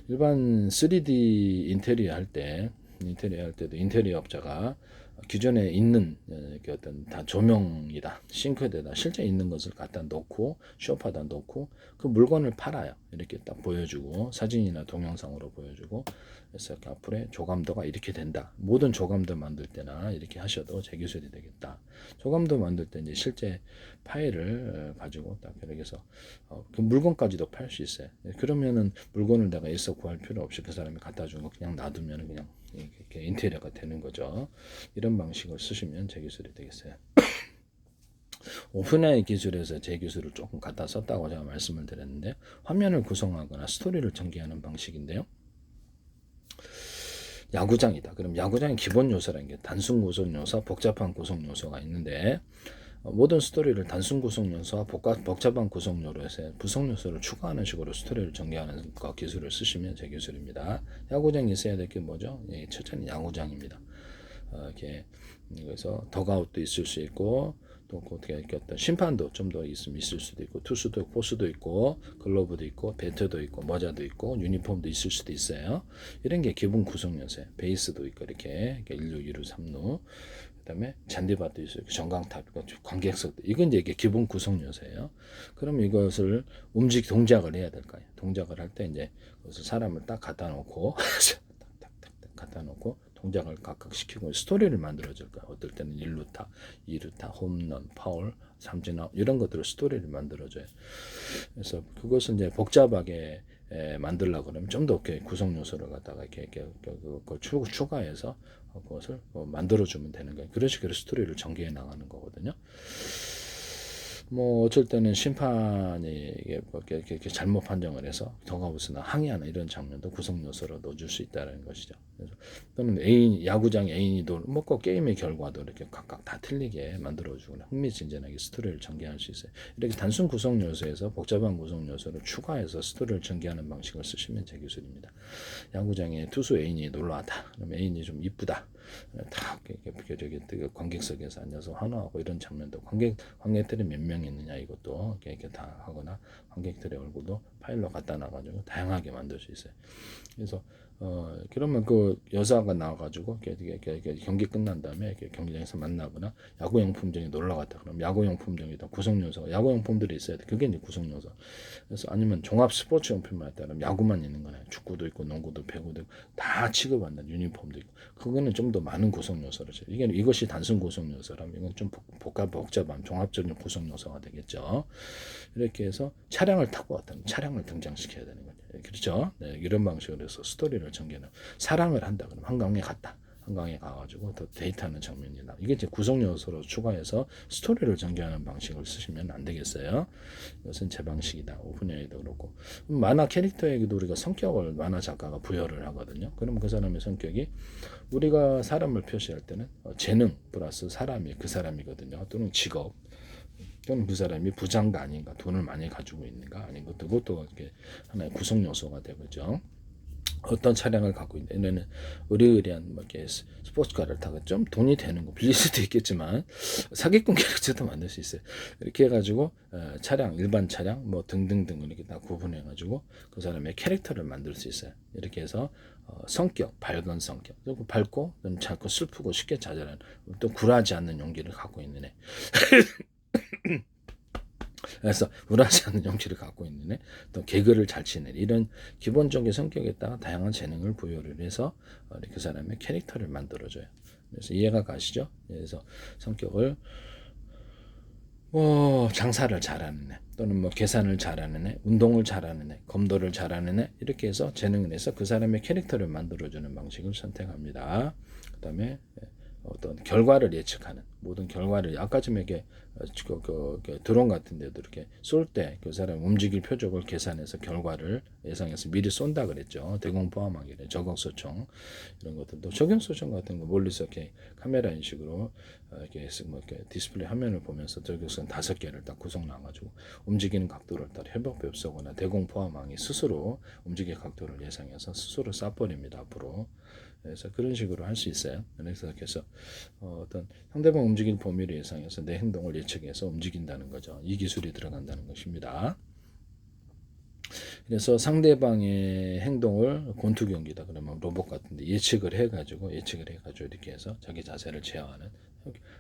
일반 3D 인테리어 할 때도 인테리어 업자가 기존에 있는 어떤 다 조명이다, 싱크대다, 실제 있는 것을 갖다 놓고 쇼파다 놓고 그 물건을 팔아요. 이렇게 딱 보여주고 사진이나 동영상으로 보여주고 그래서 앞으로 조감도가 이렇게 된다. 모든 조감도 만들 때나 이렇게 하셔도 제 기술이 되겠다. 조감도 만들 때 이제 실제 파일을 가지고 딱 이렇게 해서 그 물건까지도 팔 수 있어요. 그러면은 물건을 내가 애써 구할 필요 없이 그 사람이 갖다 준 거 그냥 놔두면 그냥 이렇게 인테리어가 되는 거죠. 이런 방식을 쓰시면 제 기술이 되겠어요. 오픈AI 기술에서 제 기술을 조금 갖다 썼다고 제가 말씀을 드렸는데 화면을 구성하거나 스토리를 전개하는 방식인데요. 야구장이다. 그럼 야구장의 기본 요소라는 게 단순 구성 요소, 복잡한 구성 요소가 있는데 모든 스토리를 단순 구성 요소와 복잡한 구성 요소에 구성 요소를 추가하는 식으로 스토리를 전개하는 기술을 쓰시면 제 기술입니다. 야구장이 있어야 될 게 뭐죠? 첫째는 야구장입니다. 이렇게 그래서 덕아웃도 있을 수 있고 또 어떻게 어떤 심판도 좀 더 있으면 있을 수도 있고 투수도 있고 포수도 있고 글러브도 있고 배트도 있고 모자도 있고 유니폼도 있을 수도 있어요. 이런 게 기본 구성 요소예요. 베이스도 있고 이렇게 1루, 2루, 3루 그다음에 잔디밭도 있어요. 전광탑, 관객석도 이건 이제 기본 구성 요소예요. 그럼 이것을 동작을 해야 될까요? 동작을 할 때 이제 그것을 사람을 딱 갖다 놓고 딱딱딱 갖다 놓고 동작을 각각 시키고 스토리를 만들어줄 거야. 어떨 때는 1루타, 2루타, 홈런, 파울, 삼진아웃 이런 것들을 스토리를 만들어줘요. 그래서 그것은 이제 복잡하게 만들려고 그러면 좀 더 구성 요소를 갖다가 이렇게 그걸 추가해서 그것을 만들어주면 되는 거예요. 그런 식으로 스토리를 전개해 나가는 거거든요. 뭐 어쩔 때는 심판이 이렇게 잘못 판정을 해서 더가우스나 항의하는 이런 장면도 구성 요소로 넣어줄 수 있다는 것이죠. 그래서 또는 야구장 애인이도 뭐꼭 게임의 결과도 이렇게 각각 다 틀리게 만들어주거나 흥미진진하게 스토리를 전개할 수 있어요. 이렇게 단순 구성 요소에서 복잡한 구성 요소를 추가해서 스토리를 전개하는 방식을 쓰시면 제 기술입니다. 야구장에 투수 애인이 놀러 왔다. 그럼 애인이 좀 이쁘다. 다 관객석에서 앉아서 환호하고 이런 장면도 관객들이 몇 명 있느냐 이것도 이렇게 다 하거나 관객들의 얼굴도 파일로 갖다 놔가지고 다양하게 만들 수 있어요. 그래서 그러면 그 여자가 나와가지고 경기 끝난 다음에 경기장에서 만나거나 야구용품점에 놀러 갔다. 그럼 야구용품점이다 구성 요소가 야구용품들이 있어야 돼. 그게 이제 구성 요소. 그래서 아니면 종합 스포츠 용품만 했다. 그럼 야구만 있는 거네. 축구도 있고 농구도 배구도 있고 다 취급받는 유니폼도 있고. 그거는 좀 더 많은 구성 요소를 줘. 이것이 단순 구성 요소라면 이건 좀 복잡한 종합적인 구성 요소가 되겠죠. 이렇게 해서 차량을 타고 왔다면 차량을 등장시켜야 되는 거죠. 그렇죠? 네, 이런 방식으로 해서 스토리를 전개는 사랑을 한다 그러면 한강에 갔다. 한강에 가가지고 더 데이트하는 장면이 나. 이게 이제 구성 요소로 추가해서 스토리를 전개하는 방식을 쓰시면 안 되겠어요. 이것은 제 방식이다. 오픈에이도 그렇고 만화 캐릭터에게도 우리가 성격을 만화 작가가 부여를 하거든요. 그럼 그 사람의 성격이 우리가 사람을 표시할 때는 재능 플러스 사람이 그 사람이거든요. 또는 직업. 또는 그 사람이 부자인가 아닌가, 돈을 많이 가지고 있는가 아닌 것도 그것도 이렇게 하나의 구성 요소가 되죠. 어떤 차량을 갖고 있는 얘는 의리의리한 뭐 이렇게 스포츠카를 타고 좀 돈이 되는 거 빌릴 수도 있겠지만 사기꾼 캐릭터도 만들 수 있어요. 이렇게 해가지고 차량 일반 차량 뭐 등등등 이렇게 다 구분해 가지고 그 사람의 캐릭터를 만들 수 있어요. 이렇게 해서 성격 밝은 성격 그리고 밝고 자꾸 슬프고 쉽게 좌절하는 또 굴하지 않는 용기를 갖고 있는 애. 그래서 우라지 않는 용기를 갖고 있는 애, 또 개그를 잘 치는 이런 기본적인 성격에 따라 다양한 재능을 부여를 해서 그 사람의 캐릭터를 만들어줘요. 그래서 이해가 가시죠? 그래서 성격을 장사를 잘하는 애, 또는 뭐 계산을 잘하는 애, 운동을 잘하는 애, 검도를 잘하는 애 이렇게 해서 재능을 해서 그 사람의 캐릭터를 만들어주는 방식을 선택합니다. 그 다음에 어떤 결과를 예측하는 모든 결과를 아까 좀 이렇게 드론 같은 데도 이렇게 쏠 때 그 사람 움직일 표적을 계산해서 결과를 예상해서 미리 쏜다 그랬죠. 대공 포함하기를 저격소총 이런 것들도 저격소총 같은 거 멀리서 이렇게 카메라 인식으로 이렇게 뭐 이렇게 디스플레이 화면을 보면서 저격선 5개를 딱 구성 나가지고 움직이는 각도를 따라 협력배 쏘거나 대공 포함항이 스스로 움직일 각도를 예상해서 스스로 쏴버립니다 앞으로. 그래서 그런 식으로 할 수 있어요. 그래서 어떤 상대방 움직일 범위를 예상해서 내 행동을 예측해서 움직인다는 거죠. 이 기술이 들어간다는 것입니다. 그래서 상대방의 행동을 권투 경기다 그러면 로봇 같은데 예측을 해가지고 이렇게 해서 자기 자세를 제어하는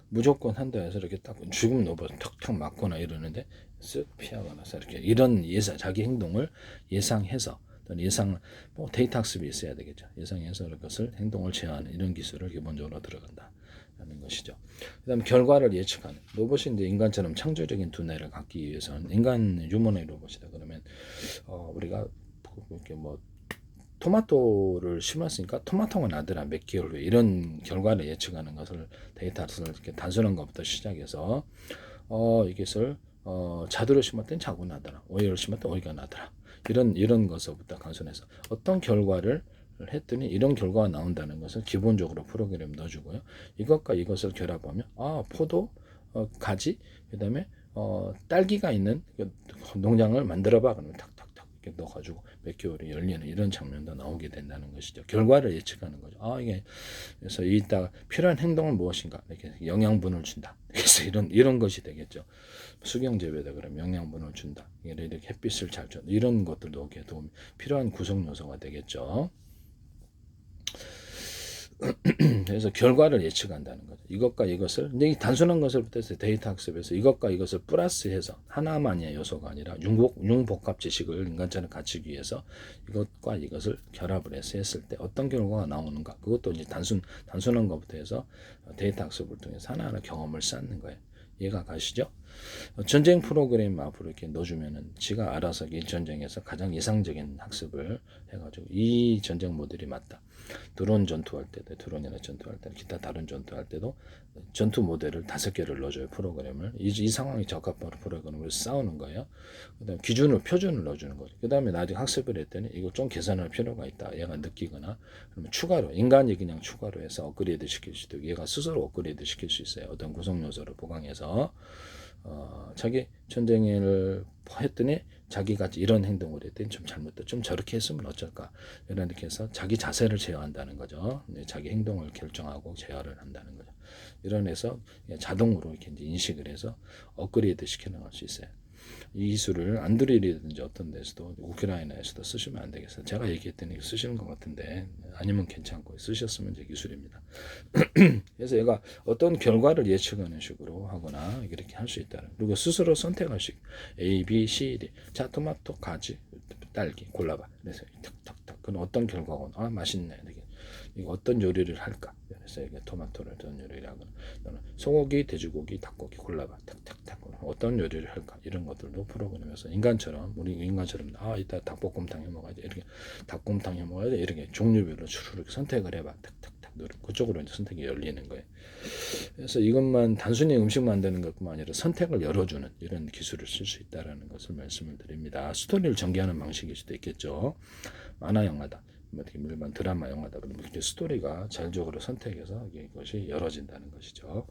무조건 한다 해서 이렇게 딱 죽음 로봇 턱턱 맞거나 이러는데 쓱 피하거나 이렇게 이런 자기 행동을 예상해서 예상 뭐 데이터 학습이 있어야 되겠죠. 예상해서 그것을 행동을 제어하는 이런 기술을 기본적으로 들어간다라는 것이죠. 그다음 결과를 예측하는 로봇이 이제 인간처럼 창조적인 두뇌를 갖기 위해서는 인간 휴머노id 로봇이다. 그러면 우리가 이렇게 뭐 토마토를 심었으니까 토마토가 나더라 몇 개월 후에 이런 결과를 예측하는 것을 데이터를 이렇게 단순한 것부터 시작해서 이것을 자두를 심었더니 자구 나더라 오이를 심었더니 오이가 나더라 이런 것부터 간선해서 어떤 결과를 했더니 이런 결과가 나온다는 것을 기본적으로 프로그램 넣어주고요. 이것과 이것을 결합하면 포도, 가지, 그다음에 딸기가 있는 농장을 만들어봐 그러면 탁탁탁 이렇게 넣어가지고 몇 개월에 열리는 이런 장면도 나오게 된다는 것이죠. 결과를 예측하는 거죠. 이게 그래서 이따 필요한 행동은 무엇인가 이렇게 영양분을 준다. 그래서 이런 것이 되겠죠. 수경 재배다 그러면 영양분을 준다. 이렇게 햇빛을 잘 줘. 이런 것들도 오게 도움 필요한 구성 요소가 되겠죠. 그래서 결과를 예측한다는 거죠. 이것과 이것을 근데 단순한 것을 부터 데이터 학습에서 이것과 이것을 플러스해서 하나만의 요소가 아니라 융복합 지식을 인간처럼 갖추기 위해서 이것과 이것을 결합을 해서 했을 때 어떤 결과가 나오는가 그것도 이제 단순한 것부터 해서 데이터 학습을 통해서 하나하나 경험을 쌓는 거예요. 이해가 가시죠? 전쟁 프로그램 앞으로 이렇게 넣어주면은 지가 알아서 이 전쟁에서 가장 이상적인 학습을 해가지고 이 전쟁 모델이 맞다. 드론 전투할 때도 드론이나 전투할 때 기타 다른 전투할 때도 전투 모델을 5개를 넣어줘요. 프로그램을 이 상황이 적합한 프로그램을 싸우는 거예요. 그다음 기준을 표준을 넣어주는 거죠. 그다음에 나중에 학습을 했더니 이거 좀 개선할 필요가 있다. 얘가 느끼거나 그러면 추가로 인간이 그냥 추가로 해서 업그레이드 시킬 수도 있고 얘가 스스로 업그레이드 시킬 수 있어요. 어떤 구성 요소를 보강해서 자기 전쟁을 했더니 자기가 이런 행동을 했더니 좀 잘못됐다. 좀 저렇게 했으면 어쩔까. 이렇게 해서 자기 자세를 제어한다는 거죠. 자기 행동을 결정하고 제어를 한다는 거죠. 이런 해서 자동으로 이렇게 이제 인식을 해서 업그레이드 시켜 나갈 수 있어요. 이 기술을 안드로이드든지 어떤 데서도 우크라이나에서도 쓰시면 안 되겠어요. 제가 얘기했더니 쓰시는 것 같은데 아니면 괜찮고 쓰셨으면 이제 기술입니다. 그래서 얘가 어떤 결과를 예측하는 식으로 하거나 이렇게 할 수 있다는. 그리고 스스로 선택할 수 있고 A, B, C, D. 자, 토마토, 가지, 딸기 골라봐. 그래서 탁탁탁. 그럼 어떤 결과가 오나? 아, 맛있네. 이거 어떤 요리를 할까? 그래서 이게 토마토를 어떤 요리를 하거나 소고기, 돼지고기, 닭고기 골라봐. 탁탁탁. 어떤 요리를 할까? 이런 것들도 프로그램에서 인간처럼 우리 인간처럼 이따 닭볶음탕 해 먹어야지. 이렇게 닭곰탕 해 먹어야지. 이렇게 종류별로 주르륵 선택을 해봐. 탁탁탁. 그쪽으로 이제 선택이 열리는 거예요. 그래서 이것만 단순히 음식 만드는 것뿐만 아니라 선택을 열어주는 이런 기술을 쓸 수 있다는 것을 말씀을 드립니다. 스토리를 전개하는 방식일 수도 있겠죠. 만화 영화다. 일반 드라마 영화다 그러면 이렇게 스토리가 자율적으로 선택해서 이것이 열어진다는 것이죠.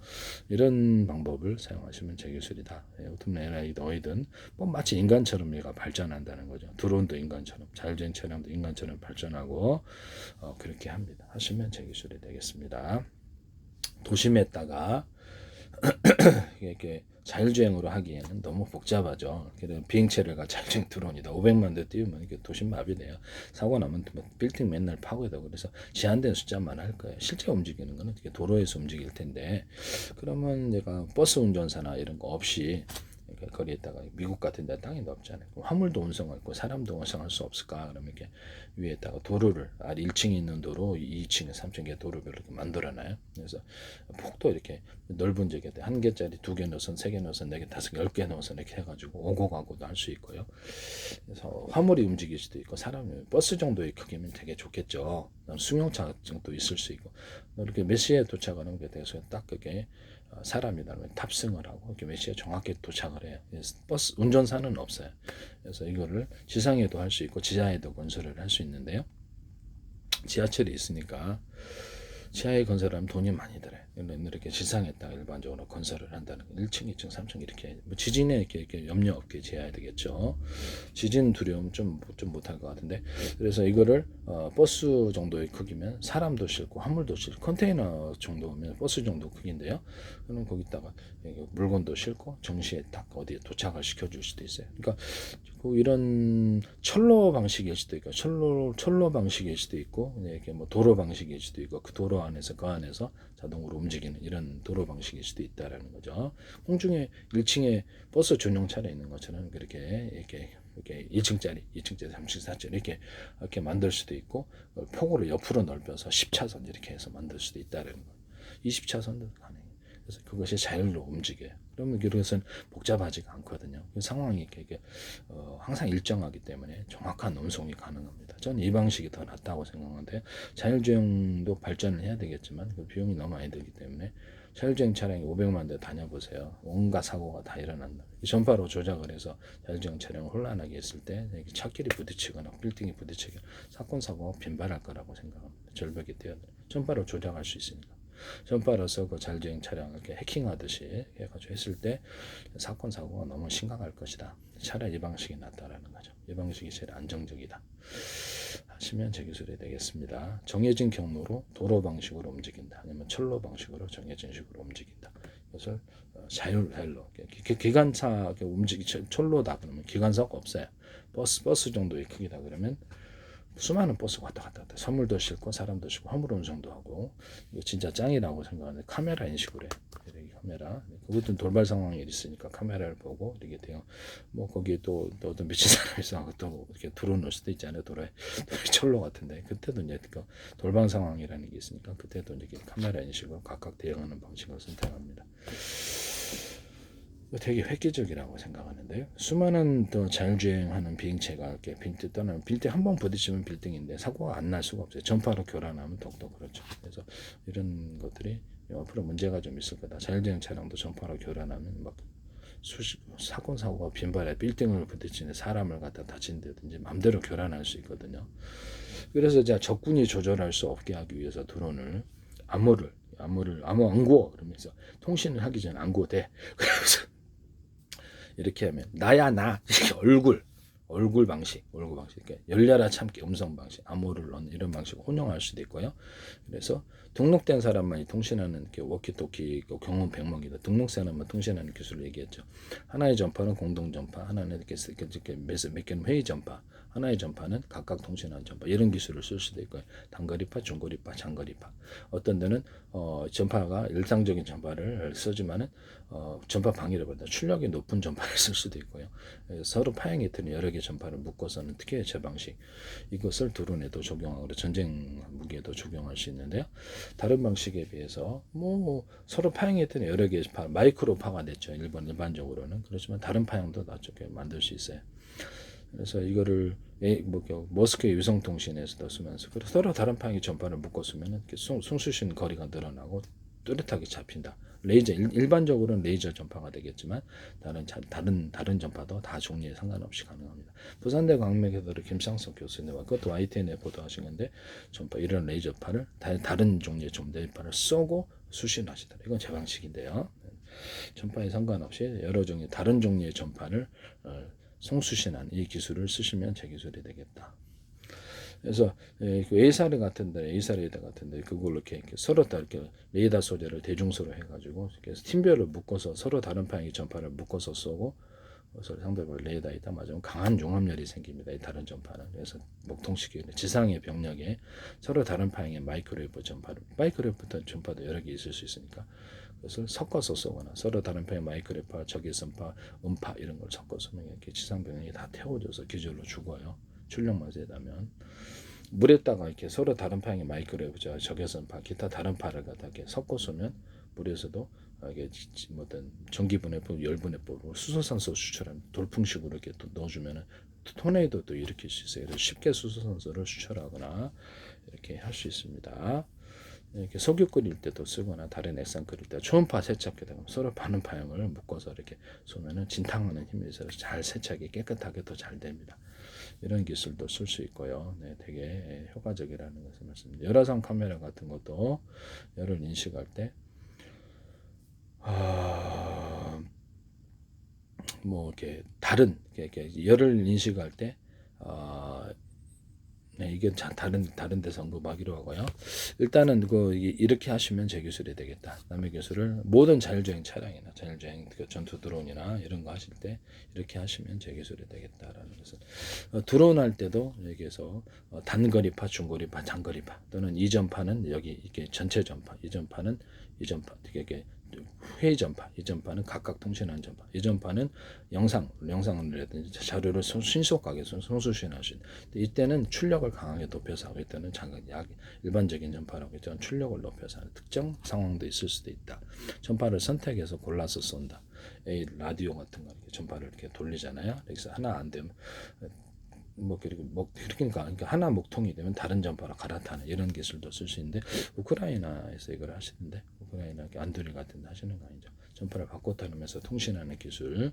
이런 방법을 사용하시면 제 기술이다. 오토메 AI 너희든 뭐 마치 인간처럼 얘가 발전한다는 거죠. 드론도 인간처럼 자율주행 차량도 인간처럼 발전하고 그렇게 합니다. 하시면 제 기술이 되겠습니다. 도심에다가 이렇게 자율주행으로 하기에는 너무 복잡하죠. 비행체를 가 자율주행 드론이다. 500만 대 띄우면 이게 도심 마비돼요. 사고 나면 빌딩 맨날 파괴되고 그래서 제한된 숫자만 할 거예요. 실제 움직이는 거는 도로에서 움직일 텐데 그러면 내가 버스 운전사나 이런 거 없이 거리에다가 미국 같은 데 땅이 넓잖아요. 화물도 운송할 거 사람도 운송할 수 없을까? 그러면 이렇게 위에다가 도로를 1층에 있는 도로, 2층에 3층에 도로별로 이렇게 만들어놔요. 그래서 폭도 이렇게 넓은 지역에 1개짜리 2개 노선, 3개 노선, 4개, 5개, 10개 노선 이렇게 해가지고 오고 가고도 할 수 있고요. 그래서 화물이 움직일 수도 있고 사람이 버스 정도의 크기면 되게 좋겠죠. 승용차 정도 있을 수 있고 이렇게 몇 시에 도착하는 게 돼서 딱 그게 사람이다 탑승을 하고 이렇게 몇 시에 정확히 도착을 해요. 버스 운전사는 없어요. 그래서 이거를 지상에도 할 수 있고 지하에도 건설을 할 수 있는데요. 지하철이 있으니까 지하에 건설하면 돈이 많이 들어요. 이렇게 지상에다가 일반적으로 건설을 한다는 거. 1층, 2층, 3층 이렇게 지진에 이렇게 염려 없게 지어야 되겠죠. 지진 두려움 좀 못할 것 같은데 그래서 이거를 버스 정도의 크기면 사람도 싣고 화물도 싣고 컨테이너 정도면 버스 정도 크기인데요. 그럼 거기다가 물건도 싣고 정시에 딱 어디에 도착을 시켜줄 수도 있어요. 그러니까 이런 철로 방식일 수도 있고 철로 방식일 수도 있고 이렇게 뭐 도로 방식일 수도 있고 그 도로 안에서 그 안에서 자동으로 움직이는 이런 도로 방식일 수도 있다라는 거죠. 공중에 1층에 버스 전용 차량 있는 것처럼 이렇게 2층짜리, 3층, 4층 이렇게 만들 수도 있고 폭으로 옆으로 넓혀서 10차선 이렇게 해서 만들 수도 있다라는 거예요. 20차선도 가능해요. 그래서 그것이 자율로 움직여요. 그러면 그것은 복잡하지가 않거든요. 그 상황이 이렇게 항상 일정하기 때문에 정확한 운송이 가능합니다. 저는 이 방식이 더 낫다고 생각하는데 자율주행도 발전을 해야 되겠지만 그 비용이 너무 많이 들기 때문에 자율주행 차량이 500만 대 다녀보세요. 온갖 사고가 다 일어난다. 전파로 조작을 해서 자율주행 차량을 혼란하게 했을 때 차끼리 부딪히거나 빌딩이 부딪히거나 사건 사고가 빈발할 거라고 생각합니다. 절벽이 뛰어들 전파로 조작할 수 있으니까. 전파로서 그 자율주행 차량을 이렇게 해킹하듯이 해가지고 했을 때 사건 사고가 너무 심각할 것이다. 차라리 이 방식이 낫다라는 거죠. 이 방식이 제일 안정적이다. 하시면 제 기술이 되겠습니다. 정해진 경로로 도로 방식으로 움직인다. 아니면 철로 방식으로 정해진 식으로 움직인다. 이것을 자율로 기관차 철로다 그러면 기관사가 없어요. 버스 정도의 크기다 그러면 수많은 버스가 왔다 갔다 한다. 선물도 싣고 사람도 싣고 화물 운송도 하고 이거 진짜 짱이라고 생각하는데 카메라 인식을 해. 카메라 그것도 돌발 상황이 있으니까 카메라를 보고 이렇게 돼요. 뭐 거기에 또 어떤 미친 사람이 있어 또 이렇게 들어놓을 수도 있잖아요. 도로에 철로 같은데 그때도 이제 그 돌발 상황이라는 게 있으니까 그때도 이렇게 카메라 인식으로 각각 대응하는 방식을 선택합니다. 되게 획기적이라고 생각하는데요. 수많은 또 자율주행하는 비행체가 이렇게 빌딩 떠나면 빌딩 한 번 부딪히면 빌딩인데 사고가 안 날 수가 없어요. 전파로 교란하면 더욱더 그렇죠. 그래서 이런 것들이 앞으로 문제가 좀 있을 거다. 자율주행 차량도 전파로 교란하면 막 사고가 빈발해 빌딩을 부딪히는 사람을 갖다 다친다든지 마음대로 교란할 수 있거든요. 그래서 이제 적군이 조절할 수 없게 하기 위해서 드론을 암호 안 구워 그러면서 통신을 하기 전에 안 구워대. 그래서 이렇게 하면 나야 나 얼굴 방식 이렇게 열려라 참기 음성 방식 암호를 넣는 이런 방식 혼용할 수도 있고요. 그래서 등록된 사람만이 통신하는 이렇게 워키토키 경험 백목이다. 등록 사람만 통신하는 기술을 얘기했죠. 하나의 전파는 공동 전파, 하나는 이렇게 몇 개는 회의 전파, 하나의 전파는 각각 통신하는 전파 이런 기술을 쓸 수도 있고요. 단거리파, 중거리파, 장거리파. 어떤 데는 전파가 일상적인 전파를 쓰지만은 전파 방위를 받아 출력이 높은 전파를 쓸 수도 있고요. 서로 파형이 되는 여러 개의 전파를 묶어서는 특유의 제방식 이것을 드론에도 적용하고 전쟁 무기에도 적용할 수 있는데요. 다른 방식에 비해서 뭐 서로 파형이 되는 여러 개의 마이크로파가 됐죠. 일반적으로는 그렇지만 다른 파형도 나중에 만들 수 있어요. 그래서 이거를 머스크의 위성통신에서도 쓰면서 서로 다른 파형의 전파를 묶어 쓰면 송수신 거리가 늘어나고 뚜렷하게 잡힌다. 레이저 일반적으로는 레이저 전파가 되겠지만 다른 전파도 다 종류에 상관없이 가능합니다. 부산대 광명여대로 김상석 교수님과 그것도 YTN에 보도하신 건데 전파 이런 레이저파를 다른 종류의 전파를 쏘고 수신하시더라. 이건 제 방식인데요. 전파에 상관없이 여러 종류 다른 종류의 전파를 송수신한 이 기술을 쓰시면 제 기술이 되겠다. 그래서 A사례 같은데 A사례다 같은데 그걸로 이렇게 서로 다 이렇게 레이더 소재를 대중소로 해가지고 그래서 팀별로 묶어서 서로 다른 방향의 전파를 묶어서 쏘고 그래서 상대방 레이더에 다 맞으면 강한 융합열이 생깁니다. 이 다른 전파는 그래서 목통시키는 지상의 병력에 서로 다른 방향의 마이크로웨이브 전파도 여러 개 있을 수 있으니까 그것을 섞어서 쏘거나 서로 다른 방향의 마이크로웨이브 적외선파, 음파 이런 걸 섞어서 이렇게 지상 병력이 다 태워져서 기절로 죽어요. 출력만 세다면 물에다가 이렇게 서로 다른 방향의 마이크로웨이브 적외선파 기타 다른 파를 갖다 이렇게 섞어 쏘면 물에서도 이게 어떤 전기분해법, 열분해법으로 수소산소 수출하는 돌풍식으로 이렇게 또 넣어주면은 토네이도도 일으킬 수 있어요. 그래서 쉽게 수소산소를 수출하거나 이렇게 할 수 있습니다. 이렇게 석유 끓일 때도 쓰거나 다른 액상 끓일 때 초음파 세척기다가 서로 반응 파형을 묶어서 이렇게 쏘면은 진탕하는 힘이 있어서 잘 세척이 깨끗하게 더 잘 됩니다. 이런 기술도 쓸 수 있고요. 네, 되게 효과적이라는 것을 말씀드립니다. 열화상 카메라 같은 것도 열을 인식할 때 뭐 이렇게 이렇게 열을 인식할 때 네, 이게 다른 데서 언급하기로 하고요. 일단은 이렇게 하시면 제 기술이 되겠다. 남의 기술을 모든 자율주행 차량이나 자율주행 전투 드론이나 이런 거 하실 때 이렇게 하시면 제 기술이 되겠다라는 것을 드론 할 때도 여기에서 단거리파, 중거리파, 장거리파 또는 이 전파는 여기 이게 전체 전파, 이 전파는 이 전파 이게 회의 전파, 이 전파는 각각 통신하는 전파, 이 전파는 영상이라든지 자료를 신속하게 송수신할 수 있는. 이때는 출력을 강하게 높여서 하고 이때는 일반적인 전파라고 있지만 출력을 높여서 하는 특정 상황도 있을 수도 있다. 전파를 선택해서 골라서 쏜다. 라디오 같은 거 이렇게 전파를 이렇게 돌리잖아요. 그래서 하나 안 되면 그러니까 하나 목통이 되면 다른 전파로 갈아타는 이런 기술도 쓸 수 있는데 우크라이나에서 이걸 하시는데 우크라이나 안드리 같은 데 하시는 거 아니죠. 전파를 바꿔 타면서 통신하는 기술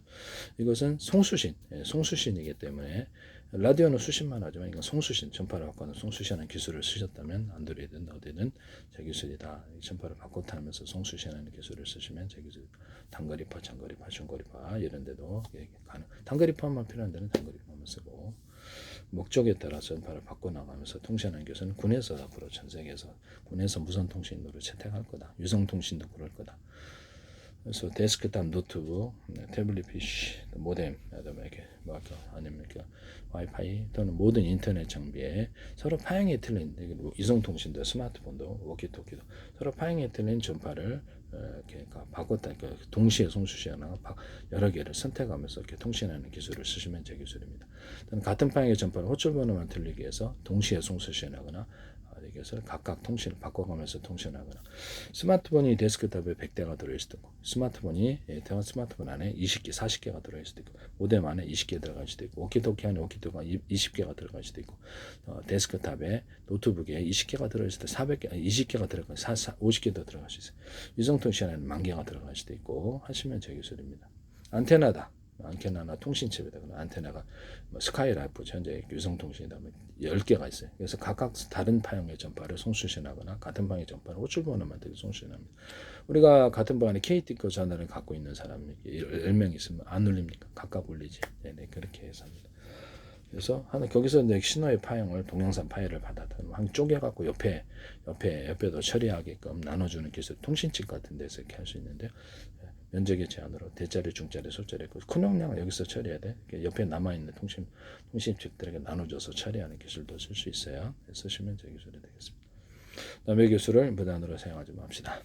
이것은 송수신이기 때문에 라디오는 수신만 하지만 이건 송수신 전파를 바꿔는 송수신하는 기술을 쓰셨다면 안드로이드든 어디든 제 기술이다. 전파를 바꿔 타면서 송수신하는 기술을 쓰시면 제 기술 단거리파, 장거리파, 중거리파 이런 데도 가능. 단거리파만 필요한 데는 단거리파만 쓰고 목적에 따라 전파를 바꿔나가면서 통신하는 것은 군에서 앞으로 전 세계에서 군에서 무선 통신으로 채택할 거다. 유성 통신도 그럴 거다. 그래서 데스크탑 노트북, 태블릿 PC, 모뎀, 이렇게 아니면 이렇게 와이파이 또는 모든 인터넷 장비에 서로 파형이 틀린 이성 통신도 스마트폰도 워키토키도 서로 파형이 틀린 전파를 이렇게 바꿨다. 동시에 송수신하나 여러 개를 선택하면서 이렇게 통신하는 기술을 쓰시면 제 기술입니다. 같은 파형의 전파를 호출번호만 틀리기 위해서 동시에 송수신하거나 이것을 각각 통신을 바꿔가면서 통신하거나 스마트폰이 데스크탑에 100대가 들어있을 수도 있고 스마트폰이 대화 스마트폰 안에 20개, 40개가 들어있을 수도 있고 모뎀 안에 20개 들어갈 수도 있고 오키도키 안에 오키도키가 20개가 들어갈 수도 있고 데스크탑에 노트북에 20개가 들어있을 때 400개, 20개가 들어갈 50개도 들어갈 수 있어요. 위성통신 안에는 10,000개가 들어갈 수도 있고 하시면 제 기술입니다. 안테나다. 안테나나 통신칩이다. 그럼 안테나가 스카이라이프 현재 위성통신이다. 10개가 있어요. 그래서 각각 다른 파형의 전파를 송수신하거나 같은 방의 전파를 호출번호 만들기 송수신합니다. 우리가 같은 방안에 KT 거 전화를 갖고 있는 사람이 10명 있으면 안 울립니까? 각각 울리지. 네네, 그렇게 해서 합니다. 그래서 거기서 이제 신호의 파형을 동영상 파일을 받아다 한 쪼개갖고 옆에도 처리하게끔 나눠주는 기술, 통신칩 같은 데서 이렇게 할 수 있는데 면적의 제한으로 대짜리, 중짜리, 소짜리 큰 용량을 여기서 처리해야 돼. 옆에 남아있는 통신칩들에게 나눠줘서 처리하는 기술도 쓸 수 있어요. 쓰시면 제 기술이 되겠습니다. 남의 기술을 무단으로 사용하지 맙시다.